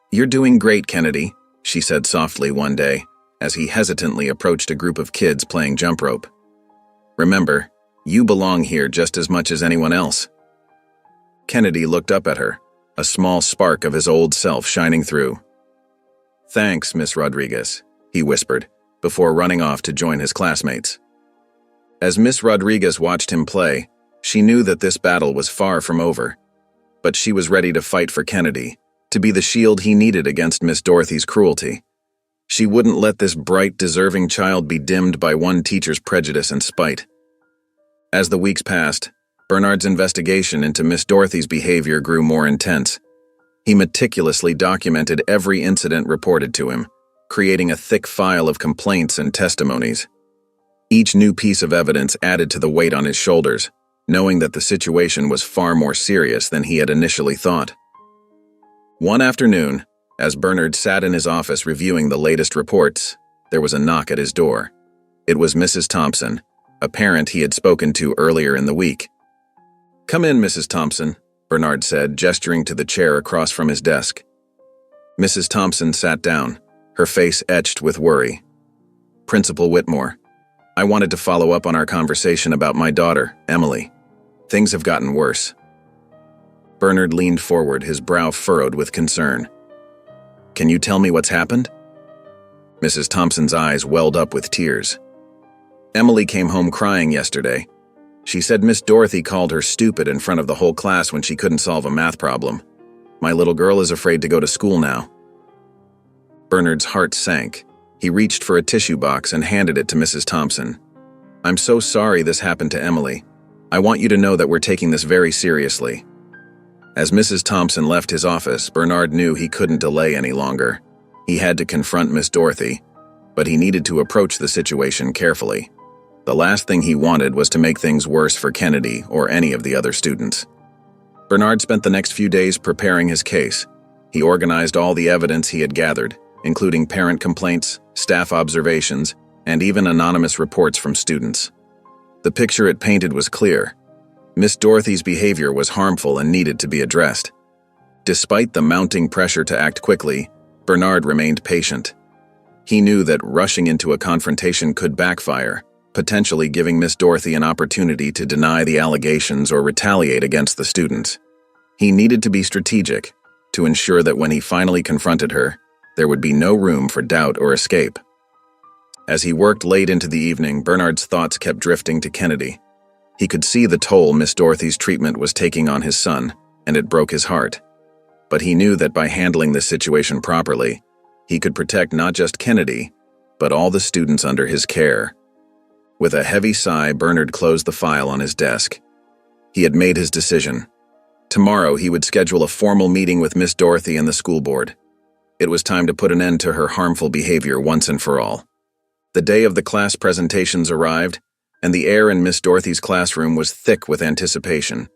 "You're doing great, Kennedy," she said softly one day, as he hesitantly approached a group of kids playing jump rope. "Remember, you belong here just as much as anyone else." Kennedy looked up at her, a small spark of his old self shining through. "Thanks, Miss Rodriguez," he whispered, before running off to join his classmates. As Miss Rodriguez watched him play, she knew that this battle was far from over. But she was ready to fight for Kennedy, to be the shield he needed against Miss Dorothy's cruelty. She wouldn't let this bright, deserving child be dimmed by one teacher's prejudice and spite. As the weeks passed, Bernard's investigation into Miss Dorothy's behavior grew more intense. He meticulously documented every incident reported to him, creating a thick file of complaints and testimonies. Each new piece of evidence added to the weight on his shoulders, knowing that the situation was far more serious than he had initially thought. One afternoon, as Bernard sat in his office reviewing the latest reports, there was a knock at his door. It was Mrs. Thompson, a parent he had spoken to earlier in the week. "Come in, Mrs. Thompson," Bernard said, gesturing to the chair across from his desk. Mrs. Thompson sat down, her face etched with worry. "Principal Whitmore." I wanted to follow up on our conversation about my daughter, Emily. Things have gotten worse. Bernard leaned forward, his brow furrowed with concern. Can you tell me what's happened? Mrs. Thompson's eyes welled up with tears. Emily came home crying yesterday. She said Miss Dorothy called her stupid in front of the whole class when she couldn't solve a math problem. My little girl is afraid to go to school now. Bernard's heart sank. He reached for a tissue box and handed it to Mrs. Thompson. I'm so sorry this happened to Emily. I want you to know that we're taking this very seriously. As Mrs. Thompson left his office, Bernard knew he couldn't delay any longer. He had to confront Miss Dorothy, but he needed to approach the situation carefully. The last thing he wanted was to make things worse for Kennedy or any of the other students. Bernard spent the next few days preparing his case. He organized all the evidence he had gathered, including parent complaints, staff observations, and even anonymous reports from students. The picture it painted was clear. Miss Dorothy's behavior was harmful and needed to be addressed. Despite the mounting pressure to act quickly, Bernard remained patient. He knew that rushing into a confrontation could backfire, potentially giving Miss Dorothy an opportunity to deny the allegations or retaliate against the students. He needed to be strategic to ensure that when he finally confronted her, there would be no room for doubt or escape. As he worked late into the evening, Bernard's thoughts kept drifting to Kennedy. He could see the toll Miss Dorothy's treatment was taking on his son, and it broke his heart. But he knew that by handling this situation properly, he could protect not just Kennedy, but all the students under his care. With a heavy sigh, Bernard closed the file on his desk. He had made his decision. Tomorrow, he would schedule a formal meeting with Miss Dorothy and the school board. It was time to put an end to her harmful behavior once and for all. The day of the class presentations arrived, and the air in Miss Dorothy's classroom was thick with anticipation.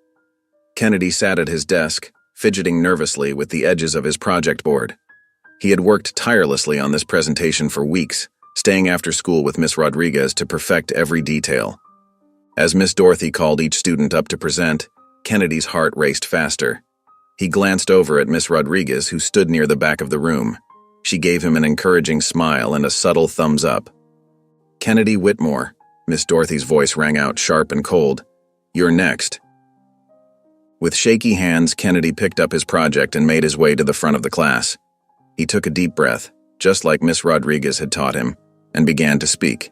Kennedy sat at his desk, fidgeting nervously with the edges of his project board. He had worked tirelessly on this presentation for weeks, staying after school with Miss Rodriguez to perfect every detail. As Miss Dorothy called each student up to present, Kennedy's heart raced faster. He glanced over at Miss Rodriguez, who stood near the back of the room. She gave him an encouraging smile and a subtle thumbs up. Kennedy Whitmore, Miss Dorothy's voice rang out sharp and cold. You're next. With shaky hands, Kennedy picked up his project and made his way to the front of the class. He took a deep breath, just like Miss Rodriguez had taught him, and began to speak.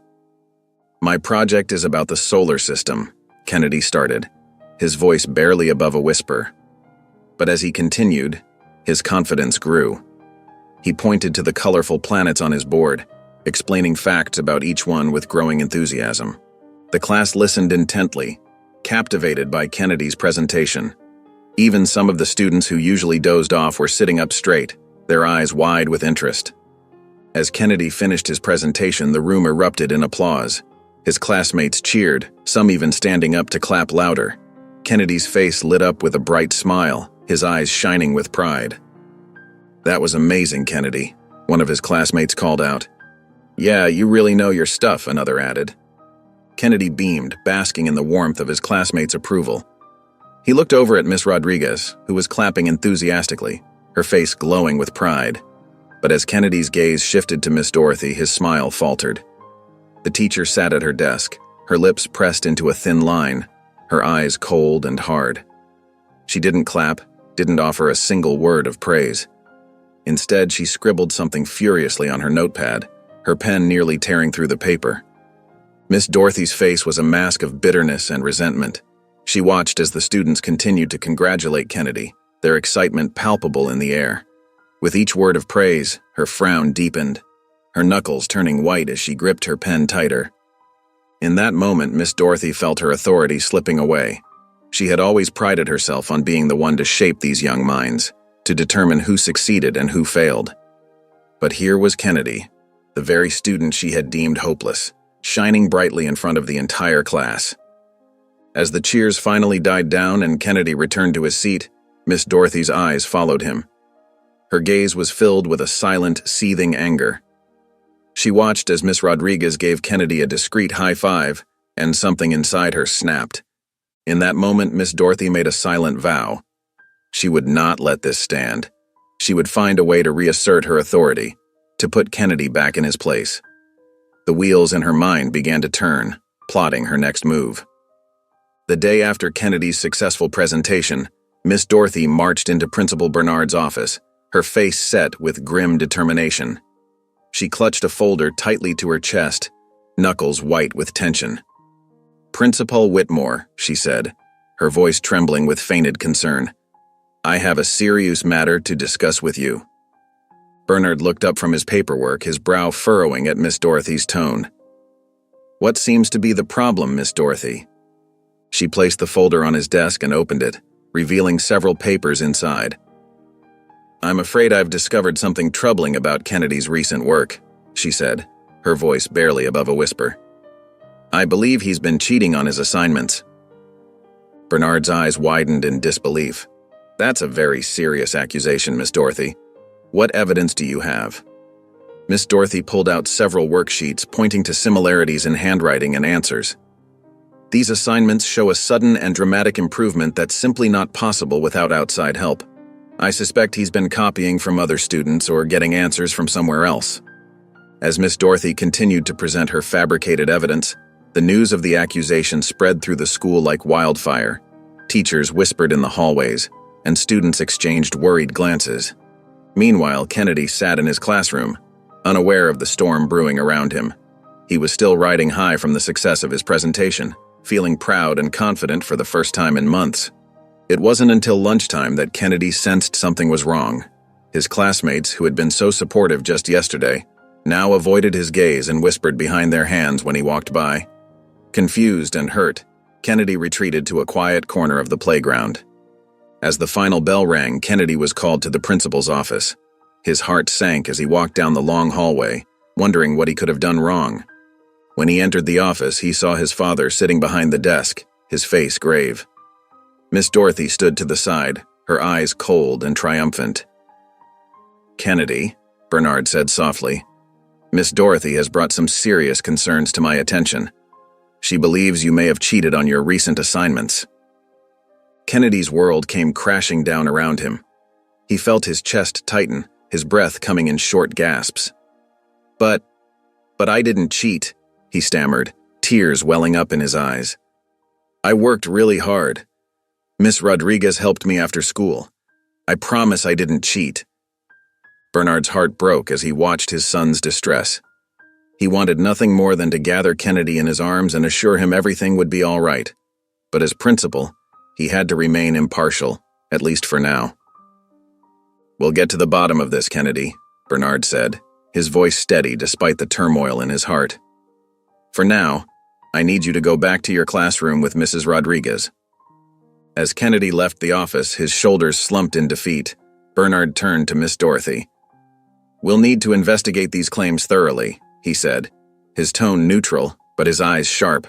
My project is about the solar system, Kennedy started, his voice barely above a whisper. But as he continued, his confidence grew. He pointed to the colorful planets on his board, explaining facts about each one with growing enthusiasm. The class listened intently, captivated by Kennedy's presentation. Even some of the students who usually dozed off were sitting up straight, their eyes wide with interest. As Kennedy finished his presentation, the room erupted in applause. His classmates cheered, some even standing up to clap louder. Kennedy's face lit up with a bright smile, his eyes shining with pride. That was amazing, Kennedy, one of his classmates called out. Yeah, you really know your stuff, another added. Kennedy beamed, basking in the warmth of his classmates' approval. He looked over at Miss Rodriguez, who was clapping enthusiastically, her face glowing with pride. But as Kennedy's gaze shifted to Miss Dorothy, his smile faltered. The teacher sat at her desk, her lips pressed into a thin line, her eyes cold and hard. She didn't clap, didn't offer a single word of praise. Instead, she scribbled something furiously on her notepad, her pen nearly tearing through the paper. Miss Dorothy's face was a mask of bitterness and resentment. She watched as the students continued to congratulate Kennedy, their excitement palpable in the air. With each word of praise, her frown deepened, her knuckles turning white as she gripped her pen tighter. In that moment, Miss Dorothy felt her authority slipping away. She had always prided herself on being the one to shape these young minds, to determine who succeeded and who failed. But here was Kennedy, the very student she had deemed hopeless, shining brightly in front of the entire class. As the cheers finally died down and Kennedy returned to his seat, Miss Dorothy's eyes followed him. Her gaze was filled with a silent, seething anger. She watched as Miss Rodriguez gave Kennedy a discreet high five, and something inside her snapped. In that moment, Miss Dorothy made a silent vow. She would not let this stand. She would find a way to reassert her authority, to put Kennedy back in his place. The wheels in her mind began to turn, plotting her next move. The day after Kennedy's successful presentation, Miss Dorothy marched into Principal Bernard's office, her face set with grim determination. She clutched a folder tightly to her chest, knuckles white with tension. "Principal Whitmore," she said, her voice trembling with feigned concern, "I have a serious matter to discuss with you." Bernard looked up from his paperwork, his brow furrowing at Miss Dorothy's tone. "What seems to be the problem, Miss Dorothy?" She placed the folder on his desk and opened it, revealing several papers inside. "I'm afraid I've discovered something troubling about Kennedy's recent work," she said, her voice barely above a whisper. "I believe he's been cheating on his assignments." Bernard's eyes widened in disbelief. "That's a very serious accusation, Miss Dorothy. What evidence do you have?" Miss Dorothy pulled out several worksheets pointing to similarities in handwriting and answers. "These assignments show a sudden and dramatic improvement that's simply not possible without outside help. I suspect he's been copying from other students or getting answers from somewhere else." As Miss Dorothy continued to present her fabricated evidence, the news of the accusation spread through the school like wildfire. Teachers whispered in the hallways, and students exchanged worried glances. Meanwhile, Kennedy sat in his classroom, unaware of the storm brewing around him. He was still riding high from the success of his presentation, feeling proud and confident for the first time in months. It wasn't until lunchtime that Kennedy sensed something was wrong. His classmates, who had been so supportive just yesterday, now avoided his gaze and whispered behind their hands when he walked by. Confused and hurt, Kennedy retreated to a quiet corner of the playground. As the final bell rang, Kennedy was called to the principal's office. His heart sank as he walked down the long hallway, wondering what he could have done wrong. When he entered the office, he saw his father sitting behind the desk, his face grave. Miss Dorothy stood to the side, her eyes cold and triumphant. "Kennedy," Bernard said softly, "Miss Dorothy has brought some serious concerns to my attention. She believes you may have cheated on your recent assignments." Kennedy's world came crashing down around him. He felt his chest tighten, his breath coming in short gasps. But I didn't cheat," he stammered, tears welling up in his eyes. "I worked really hard. Miss Rodriguez helped me after school. I promise I didn't cheat." Bernard's heart broke as he watched his son's distress. He wanted nothing more than to gather Kennedy in his arms and assure him everything would be all right. But as principal, he had to remain impartial, at least for now. "We'll get to the bottom of this, Kennedy," Bernard said, his voice steady despite the turmoil in his heart. "For now, I need you to go back to your classroom with Mrs. Rodriguez." As Kennedy left the office, his shoulders slumped in defeat, Bernard turned to Miss Dorothy. "We'll need to investigate these claims thoroughly," he said, his tone neutral, but his eyes sharp.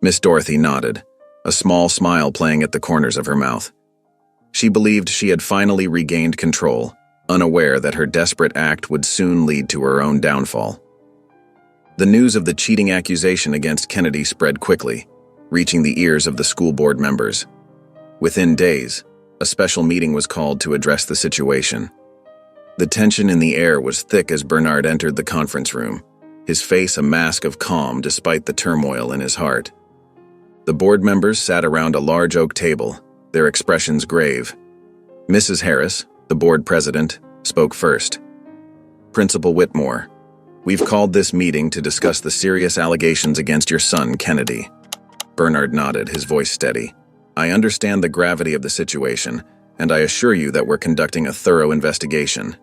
Miss Dorothy nodded, a small smile playing at the corners of her mouth. She believed she had finally regained control, unaware that her desperate act would soon lead to her own downfall. The news of the cheating accusation against Kennedy spread quickly, reaching the ears of the school board members. Within days, a special meeting was called to address the situation. The tension in the air was thick as Bernard entered the conference room, his face a mask of calm despite the turmoil in his heart. The board members sat around a large oak table, their expressions grave. Mrs. Harris, the board president, spoke first. "Principal Whitmore, we've called this meeting to discuss the serious allegations against your son, Kennedy." Bernard nodded, his voice steady. "I understand the gravity of the situation, and I assure you that we're conducting a thorough investigation."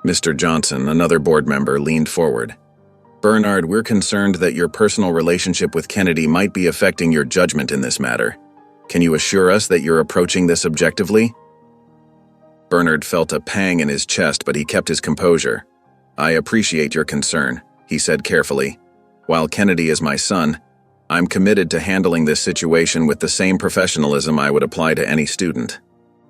Mr. Johnson, another board member, leaned forward. "Bernard, we're concerned that your personal relationship with Kennedy might be affecting your judgment in this matter. Can you assure us that you're approaching this objectively?" Bernard felt a pang in his chest, but he kept his composure. "I appreciate your concern," he said carefully. "While Kennedy is my son, I'm committed to handling this situation with the same professionalism I would apply to any student."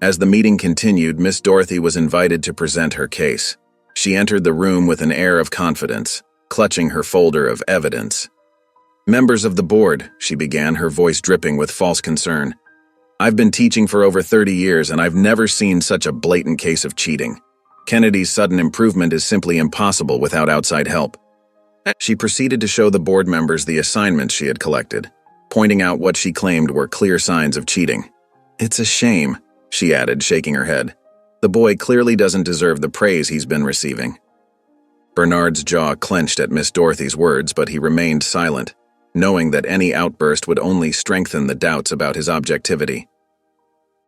As the meeting continued, Miss Dorothy was invited to present her case. She entered the room with an air of confidence, clutching her folder of evidence. "Members of the board," she began, her voice dripping with false concern. "I've been teaching for over 30 years and I've never seen such a blatant case of cheating. Kennedy's sudden improvement is simply impossible without outside help. She proceeded to show the board members the assignments she had collected, pointing out what she claimed were clear signs of cheating. "It's a shame," she added, shaking her head. "The boy clearly doesn't deserve the praise he's been receiving." Bernard's jaw clenched at Miss Dorothy's words, but he remained silent, knowing that any outburst would only strengthen the doubts about his objectivity.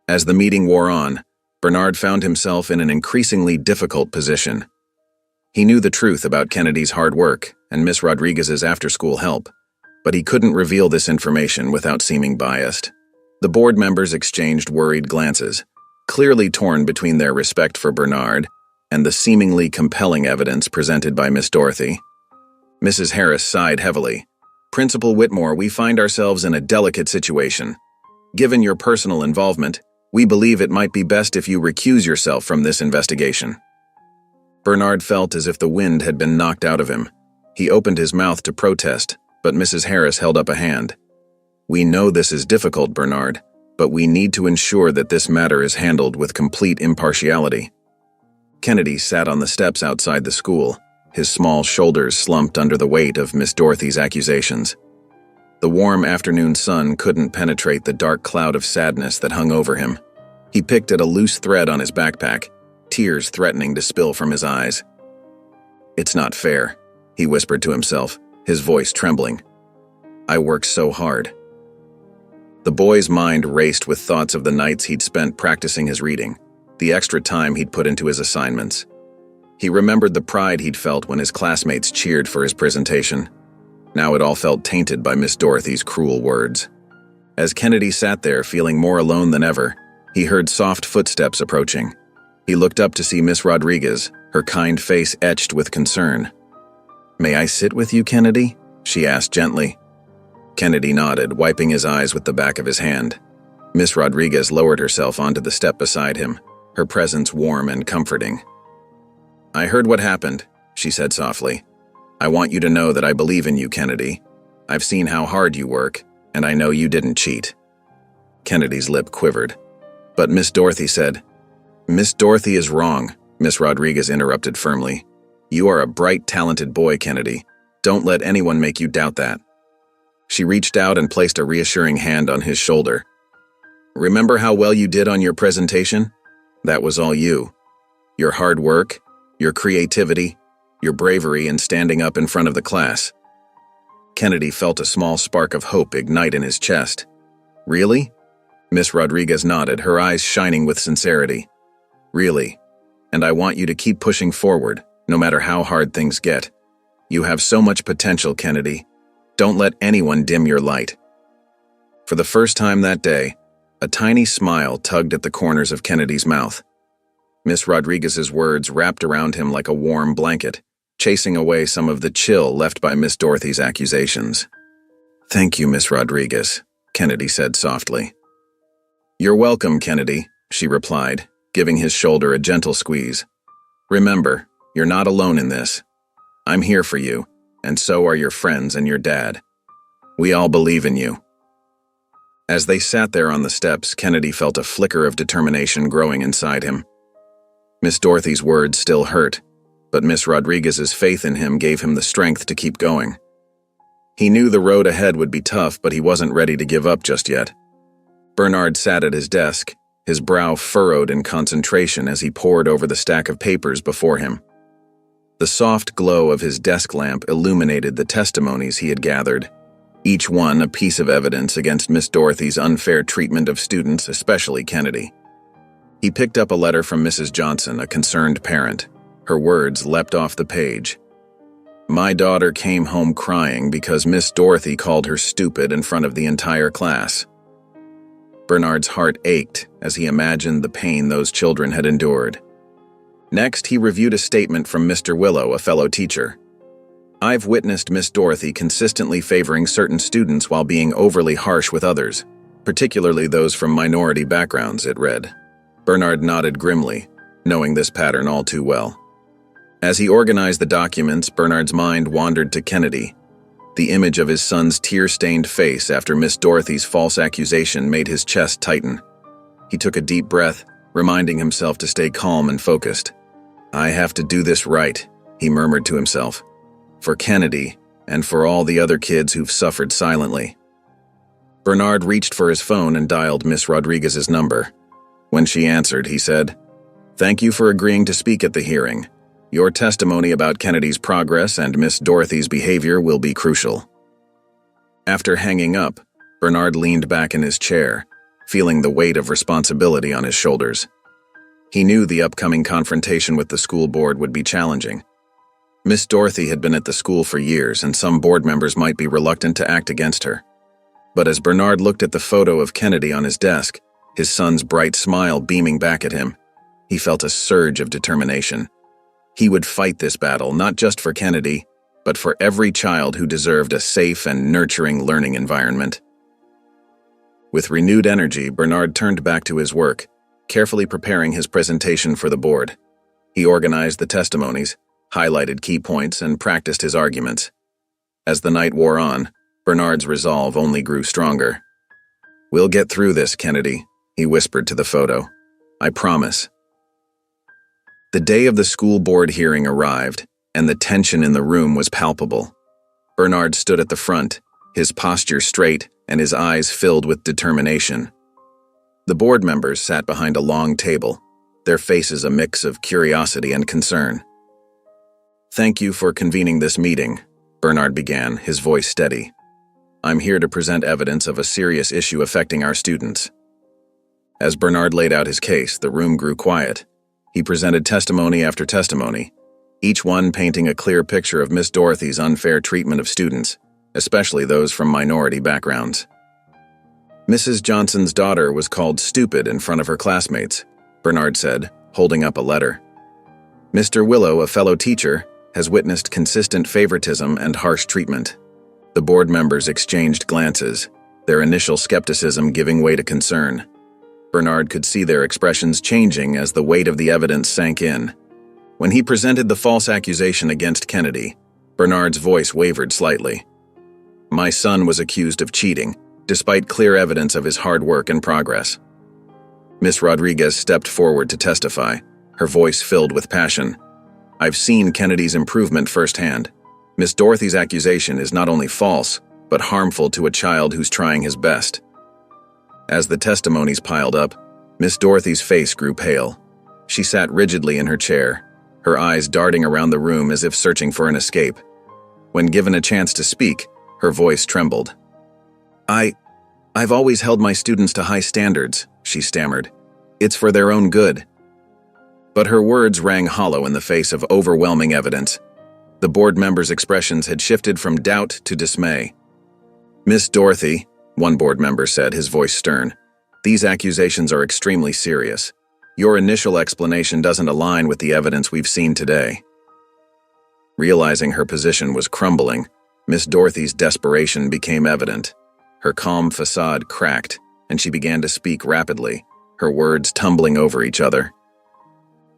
As the meeting wore on, Bernard found himself in an increasingly difficult position. He knew the truth about Kennedy's hard work and Miss Rodriguez's after-school help, but he couldn't reveal this information without seeming biased. The board members exchanged worried glances, clearly torn between their respect for Bernard and the seemingly compelling evidence presented by Miss Dorothy. Mrs. Harris sighed heavily. "Principal Whitmore, we find ourselves in a delicate situation. Given your personal involvement, we believe it might be best if you recuse yourself from this investigation." Bernard felt as if the wind had been knocked out of him. He opened his mouth to protest, but Mrs. Harris held up a hand. "We know this is difficult, Bernard, but we need to ensure that this matter is handled with complete impartiality." Kennedy sat on the steps outside the school, his small shoulders slumped under the weight of Miss Dorothy's accusations. The warm afternoon sun couldn't penetrate the dark cloud of sadness that hung over him. He picked at a loose thread on his backpack, tears threatening to spill from his eyes. "It's not fair," he whispered to himself, his voice trembling. "I worked so hard." The boy's mind raced with thoughts of the nights he'd spent practicing his reading, the extra time he'd put into his assignments. He remembered the pride he'd felt when his classmates cheered for his presentation. Now it all felt tainted by Miss Dorothy's cruel words. As Kennedy sat there feeling more alone than ever, he heard soft footsteps approaching. He looked up to see Miss Rodriguez, her kind face etched with concern. "May I sit with you, Kennedy?" she asked gently. Kennedy nodded, wiping his eyes with the back of his hand. Miss Rodriguez lowered herself onto the step beside him, her presence warm and comforting. "I heard what happened," she said softly. "I want you to know that I believe in you, Kennedy. I've seen how hard you work, and I know you didn't cheat." Kennedy's lip quivered. But Miss Dorothy said, "Miss Dorothy is wrong," Miss Rodriguez interrupted firmly. "You are a bright, talented boy, Kennedy. Don't let anyone make you doubt that." She reached out and placed a reassuring hand on his shoulder. "Remember how well you did on your presentation? That was all you. Your hard work, your creativity, your bravery in standing up in front of the class." Kennedy felt a small spark of hope ignite in his chest. "Really?" Miss Rodriguez nodded, her eyes shining with sincerity. "Really. And I want you to keep pushing forward, no matter how hard things get. You have so much potential, Kennedy. Don't let anyone dim your light." For the first time that day, a tiny smile tugged at the corners of Kennedy's mouth. Miss Rodriguez's words wrapped around him like a warm blanket, chasing away some of the chill left by Miss Dorothy's accusations. "Thank you, Miss Rodriguez," Kennedy said softly. "You're welcome, Kennedy," she replied, giving his shoulder a gentle squeeze. "Remember, you're not alone in this. I'm here for you, and so are your friends and your dad. We all believe in you." As they sat there on the steps, Kennedy felt a flicker of determination growing inside him. Miss Dorothy's words still hurt, but Miss Rodriguez's faith in him gave him the strength to keep going. He knew the road ahead would be tough, but he wasn't ready to give up just yet. Bernard sat at his desk, his brow furrowed in concentration as he pored over the stack of papers before him. The soft glow of his desk lamp illuminated the testimonies he had gathered, each one a piece of evidence against Miss Dorothy's unfair treatment of students, especially Kennedy. He picked up a letter from Mrs. Johnson, a concerned parent. Her words leapt off the page. "My daughter came home crying because Miss Dorothy called her stupid in front of the entire class." Bernard's heart ached as he imagined the pain those children had endured. Next, he reviewed a statement from Mr. Willow, a fellow teacher. "I've witnessed Miss Dorothy consistently favoring certain students while being overly harsh with others, particularly those from minority backgrounds," it read. Bernard nodded grimly, knowing this pattern all too well. As he organized the documents, Bernard's mind wandered to Kennedy. The image of his son's tear-stained face after Miss Dorothy's false accusation made his chest tighten. He took a deep breath, reminding himself to stay calm and focused. "I have to do this right," he murmured to himself. for Kennedy, and for all the other kids who've suffered silently. Bernard reached for his phone and dialed Miss Rodriguez's number. When she answered, he said, "Thank you for agreeing to speak at the hearing. Your testimony about Kennedy's progress and Miss Dorothy's behavior will be crucial." After hanging up, Bernard leaned back in his chair, feeling the weight of responsibility on his shoulders. He knew the upcoming confrontation with the school board would be challenging. Miss Dorothy had been at the school for years, and some board members might be reluctant to act against her. But as Bernard looked at the photo of Kennedy on his desk, his son's bright smile beaming back at him, he felt a surge of determination. He would fight this battle not just for Kennedy, but for every child who deserved a safe and nurturing learning environment. With renewed energy, Bernard turned back to his work, carefully preparing his presentation for the board. He organized the testimonies, highlighted key points, and practiced his arguments. As the night wore on, Bernard's resolve only grew stronger. "We'll get through this, Kennedy," he whispered to the photo. "I promise." The day of the school board hearing arrived, and the tension in the room was palpable. Bernard stood at the front, his posture straight and his eyes filled with determination. The board members sat behind a long table, their faces a mix of curiosity and concern. "Thank you for convening this meeting," Bernard began, his voice steady. "I'm here to present evidence of a serious issue affecting our students." As Bernard laid out his case, the room grew quiet. He presented testimony after testimony, each one painting a clear picture of Miss Dorothy's unfair treatment of students, especially those from minority backgrounds. "Mrs. Johnson's daughter was called stupid in front of her classmates," Bernard said, holding up a letter. "Mr. Willow, a fellow teacher, has witnessed consistent favoritism and harsh treatment." The board members exchanged glances, their initial skepticism giving way to concern. Bernard could see their expressions changing as the weight of the evidence sank in. When he presented the false accusation against Kennedy, Bernard's voice wavered slightly. "My son was accused of cheating, despite clear evidence of his hard work and progress." Miss Rodriguez stepped forward to testify, her voice filled with passion. "I've seen Kennedy's improvement firsthand. Miss Dorothy's accusation is not only false, but harmful to a child who's trying his best." As the testimonies piled up, Miss Dorothy's face grew pale. She sat rigidly in her chair, her eyes darting around the room as if searching for an escape. When given a chance to speak, her voice trembled. I've always held my students to high standards," she stammered. "It's for their own good." But her words rang hollow in the face of overwhelming evidence. The board members' expressions had shifted from doubt to dismay. "Miss Dorothy," one board member said, his voice stern, "these accusations are extremely serious. Your initial explanation doesn't align with the evidence we've seen today." Realizing her position was crumbling, Miss Dorothy's desperation became evident. Her calm facade cracked, and she began to speak rapidly, her words tumbling over each other.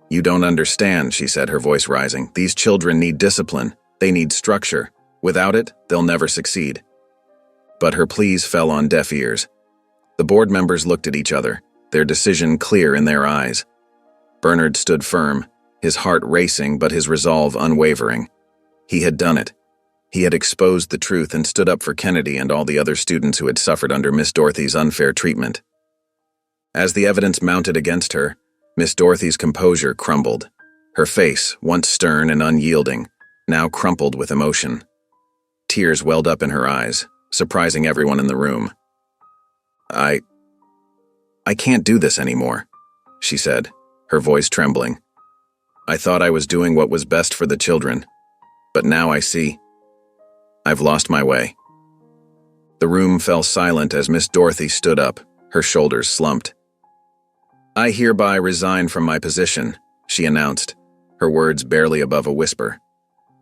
"You don't understand," she said, her voice rising. "These children need discipline. They need structure. Without it, they'll never succeed." But her pleas fell on deaf ears. The board members looked at each other, their decision clear in their eyes. Bernard stood firm, his heart racing but his resolve unwavering. He had done it. He had exposed the truth and stood up for Kennedy and all the other students who had suffered under Miss Dorothy's unfair treatment. As the evidence mounted against her, Miss Dorothy's composure crumbled. Her face, once stern and unyielding, now crumpled with emotion. Tears welled up in her eyes, surprising everyone in the room. I can't do this anymore," she said, her voice trembling. "I thought I was doing what was best for the children, but now I see. I've lost my way." The room fell silent as Miss Dorothy stood up, her shoulders slumped. "I hereby resign from my position," she announced, her words barely above a whisper.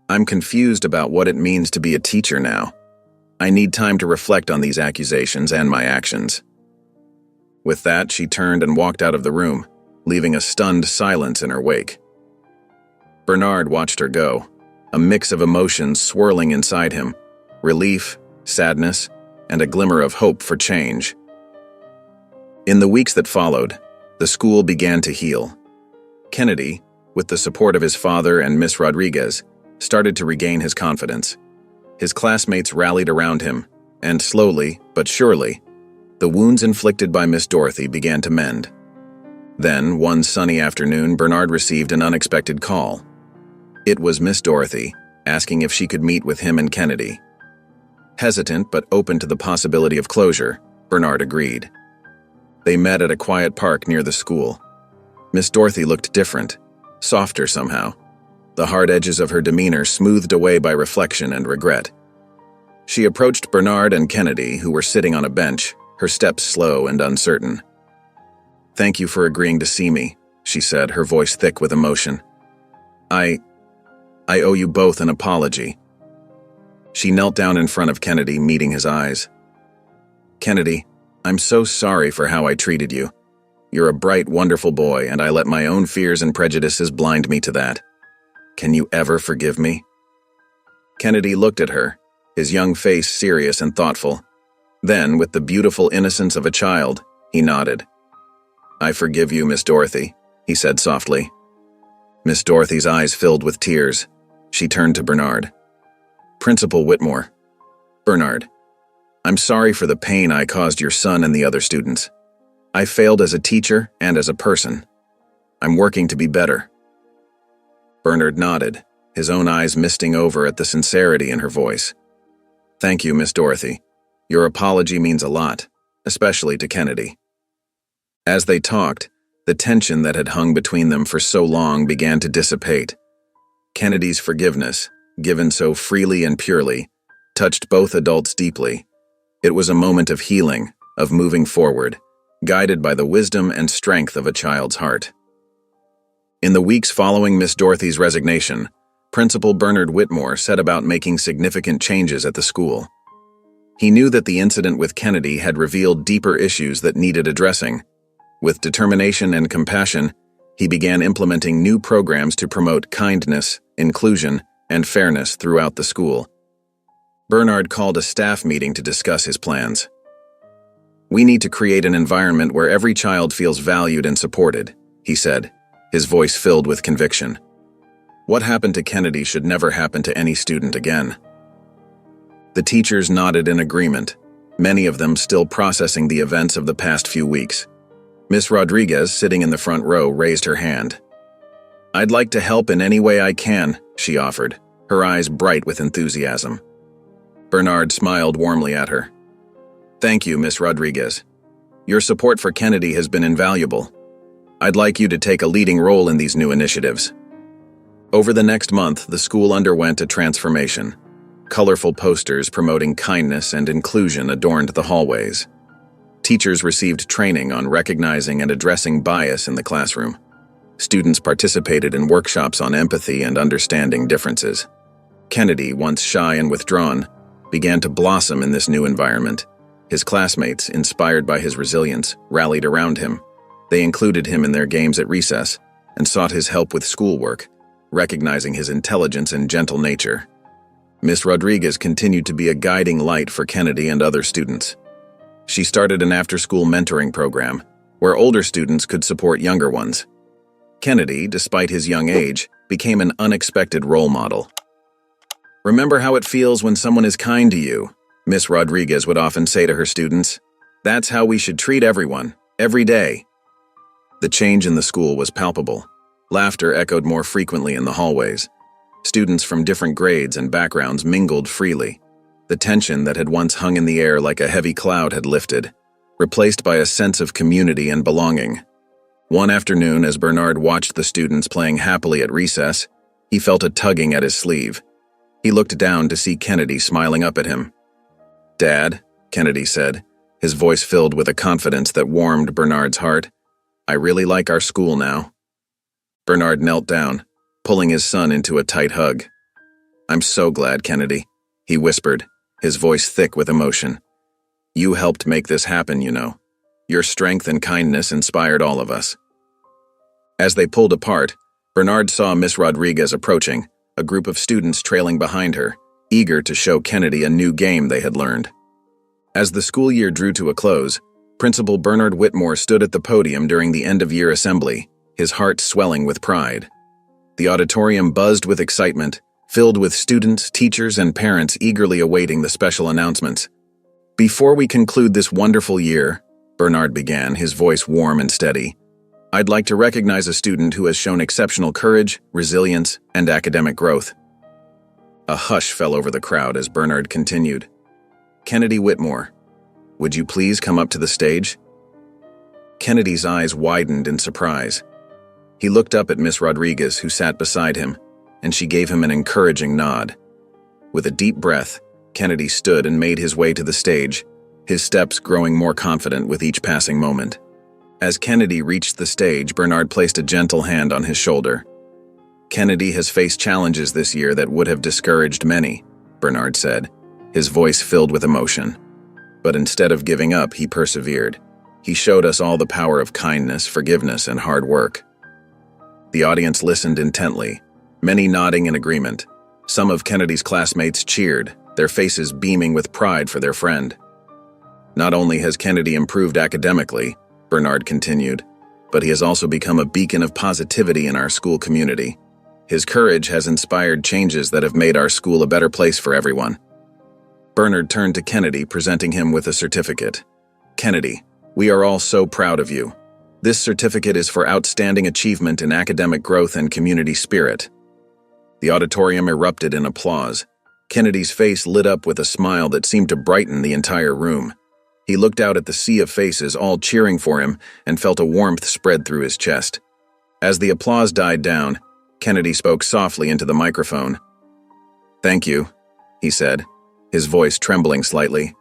"I'm confused about what it means to be a teacher now. I need time to reflect on these accusations and my actions." With that, she turned and walked out of the room, leaving a stunned silence in her wake. Bernard watched her go, a mix of emotions swirling inside him, relief, sadness, and a glimmer of hope for change. In the weeks that followed, the school began to heal. Kennedy, with the support of his father and Miss Rodriguez, started to regain his confidence. His classmates rallied around him, and slowly, but surely, the wounds inflicted by Miss Dorothy began to mend. Then, one sunny afternoon, Bernard received an unexpected call. It was Miss Dorothy, asking if she could meet with him and Kennedy. Hesitant but open to the possibility of closure, Bernard agreed. They met at a quiet park near the school. Miss Dorothy looked different, softer somehow, the hard edges of her demeanor smoothed away by reflection and regret. She approached Bernard and Kennedy, who were sitting on a bench, her steps slow and uncertain. "Thank you for agreeing to see me," she said, her voice thick with emotion. I owe you both an apology." She knelt down in front of Kennedy, meeting his eyes. "Kennedy, I'm so sorry for how I treated you. You're a bright, wonderful boy, and I let my own fears and prejudices blind me to that. Can you ever forgive me?" Kennedy looked at her, his young face serious and thoughtful. Then, with the beautiful innocence of a child, he nodded. "I forgive you, Miss Dorothy," he said softly. Miss Dorothy's eyes filled with tears. She turned to Bernard. "Principal Whitmore. Bernard, I'm sorry for the pain I caused your son and the other students. I failed as a teacher and as a person. I'm working to be better." Bernard nodded, his own eyes misting over at the sincerity in her voice. "Thank you, Miss Dorothy. Your apology means a lot, especially to Kennedy." As they talked, the tension that had hung between them for so long began to dissipate. Kennedy's forgiveness, given so freely and purely, touched both adults deeply. It was a moment of healing, of moving forward, guided by the wisdom and strength of a child's heart. In the weeks following Miss Dorothy's resignation, Principal Bernard Whitmore set about making significant changes at the school. He knew that the incident with Kennedy had revealed deeper issues that needed addressing. With determination and compassion, he began implementing new programs to promote kindness, inclusion, and fairness throughout the school. Bernard called a staff meeting to discuss his plans. "We need to create an environment where every child feels valued and supported," he said, his voice filled with conviction. "What happened to Kennedy should never happen to any student again." The teachers nodded in agreement, many of them still processing the events of the past few weeks. Miss Rodriguez, sitting in the front row, raised her hand. "I'd like to help in any way I can," she offered, her eyes bright with enthusiasm. Bernard smiled warmly at her. "Thank you, Miss Rodriguez. Your support for Kennedy has been invaluable. I'd like you to take a leading role in these new initiatives." Over the next month, the school underwent a transformation. Colorful posters promoting kindness and inclusion adorned the hallways. Teachers received training on recognizing and addressing bias in the classroom. Students participated in workshops on empathy and understanding differences. Kennedy, once shy and withdrawn, began to blossom in this new environment. His classmates, inspired by his resilience, rallied around him. They included him in their games at recess and sought his help with schoolwork, recognizing his intelligence and gentle nature. Miss Rodriguez continued to be a guiding light for Kennedy and other students. She started an after-school mentoring program where older students could support younger ones. Kennedy, despite his young age, became an unexpected role model. "Remember how it feels when someone is kind to you," Miss Rodriguez would often say to her students. "That's how we should treat everyone, every day." The change in the school was palpable. Laughter echoed more frequently in the hallways. Students from different grades and backgrounds mingled freely. The tension that had once hung in the air like a heavy cloud had lifted, replaced by a sense of community and belonging. One afternoon, as Bernard watched the students playing happily at recess, he felt a tugging at his sleeve. He looked down to see Kennedy smiling up at him. "Dad," Kennedy said, his voice filled with a confidence that warmed Bernard's heart, "I really like our school now." Bernard knelt down, pulling his son into a tight hug. "I'm so glad, Kennedy," he whispered, his voice thick with emotion. "You helped make this happen, you know. Your strength and kindness inspired all of us." As they pulled apart, Bernard saw Miss Rodriguez approaching, a group of students trailing behind her, eager to show Kennedy a new game they had learned. As the school year drew to a close, Principal Bernard Whitmore stood at the podium during the end-of-year assembly, his heart swelling with pride. The auditorium buzzed with excitement, filled with students, teachers, and parents eagerly awaiting the special announcements. "Before we conclude this wonderful year," Bernard began, his voice warm and steady, "I'd like to recognize a student who has shown exceptional courage, resilience, and academic growth." A hush fell over the crowd as Bernard continued. "Kennedy Whitmore, would you please come up to the stage?" Kennedy's eyes widened in surprise. He looked up at Miss Rodriguez, who sat beside him, and she gave him an encouraging nod. With a deep breath, Kennedy stood and made his way to the stage, his steps growing more confident with each passing moment. As Kennedy reached the stage, Bernard placed a gentle hand on his shoulder. "Kennedy has faced challenges this year that would have discouraged many," Bernard said, his voice filled with emotion. "But instead of giving up, he persevered. He showed us all the power of kindness, forgiveness, and hard work." The audience listened intently, many nodding in agreement. Some of Kennedy's classmates cheered, their faces beaming with pride for their friend. "Not only has Kennedy improved academically," Bernard continued, "but he has also become a beacon of positivity in our school community. His courage has inspired changes that have made our school a better place for everyone." Bernard turned to Kennedy, presenting him with a certificate. "Kennedy, we are all so proud of you. This certificate is for outstanding achievement in academic growth and community spirit." The auditorium erupted in applause. Kennedy's face lit up with a smile that seemed to brighten the entire room. He looked out at the sea of faces, all cheering for him, and felt a warmth spread through his chest. As the applause died down, Kennedy spoke softly into the microphone. "Thank you," he said, his voice trembling slightly.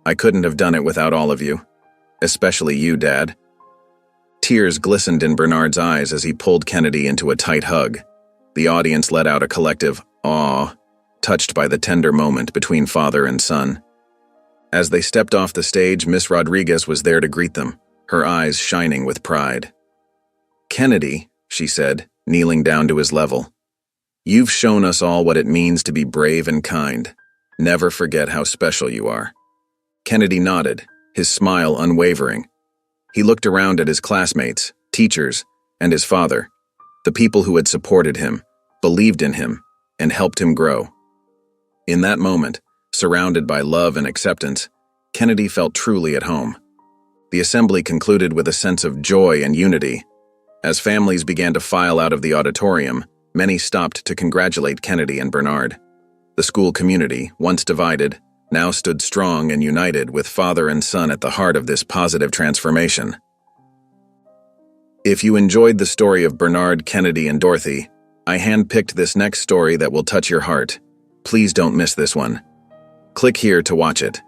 "I couldn't have done it without all of you. Especially you, Dad." Tears glistened in Bernard's eyes as he pulled Kennedy into a tight hug. The audience let out a collective "aw," touched by the tender moment between father and son. As they stepped off the stage, Miss Rodriguez was there to greet them, her eyes shining with pride. "Kennedy," she said, kneeling down to his level, "you've shown us all what it means to be brave and kind. Never forget how special you are." Kennedy nodded, his smile unwavering. He looked around at his classmates, teachers, and his father, the people who had supported him, believed in him, and helped him grow. In that moment, surrounded by love and acceptance, Kennedy felt truly at home. The assembly concluded with a sense of joy and unity. As families began to file out of the auditorium, many stopped to congratulate Kennedy and Bernard. The school community, once divided, now stood strong and united, with father and son at the heart of this positive transformation. If you enjoyed the story of Bernard, Kennedy, and Dorothy, I handpicked this next story that will touch your heart. Please don't miss this one. Click here to watch it.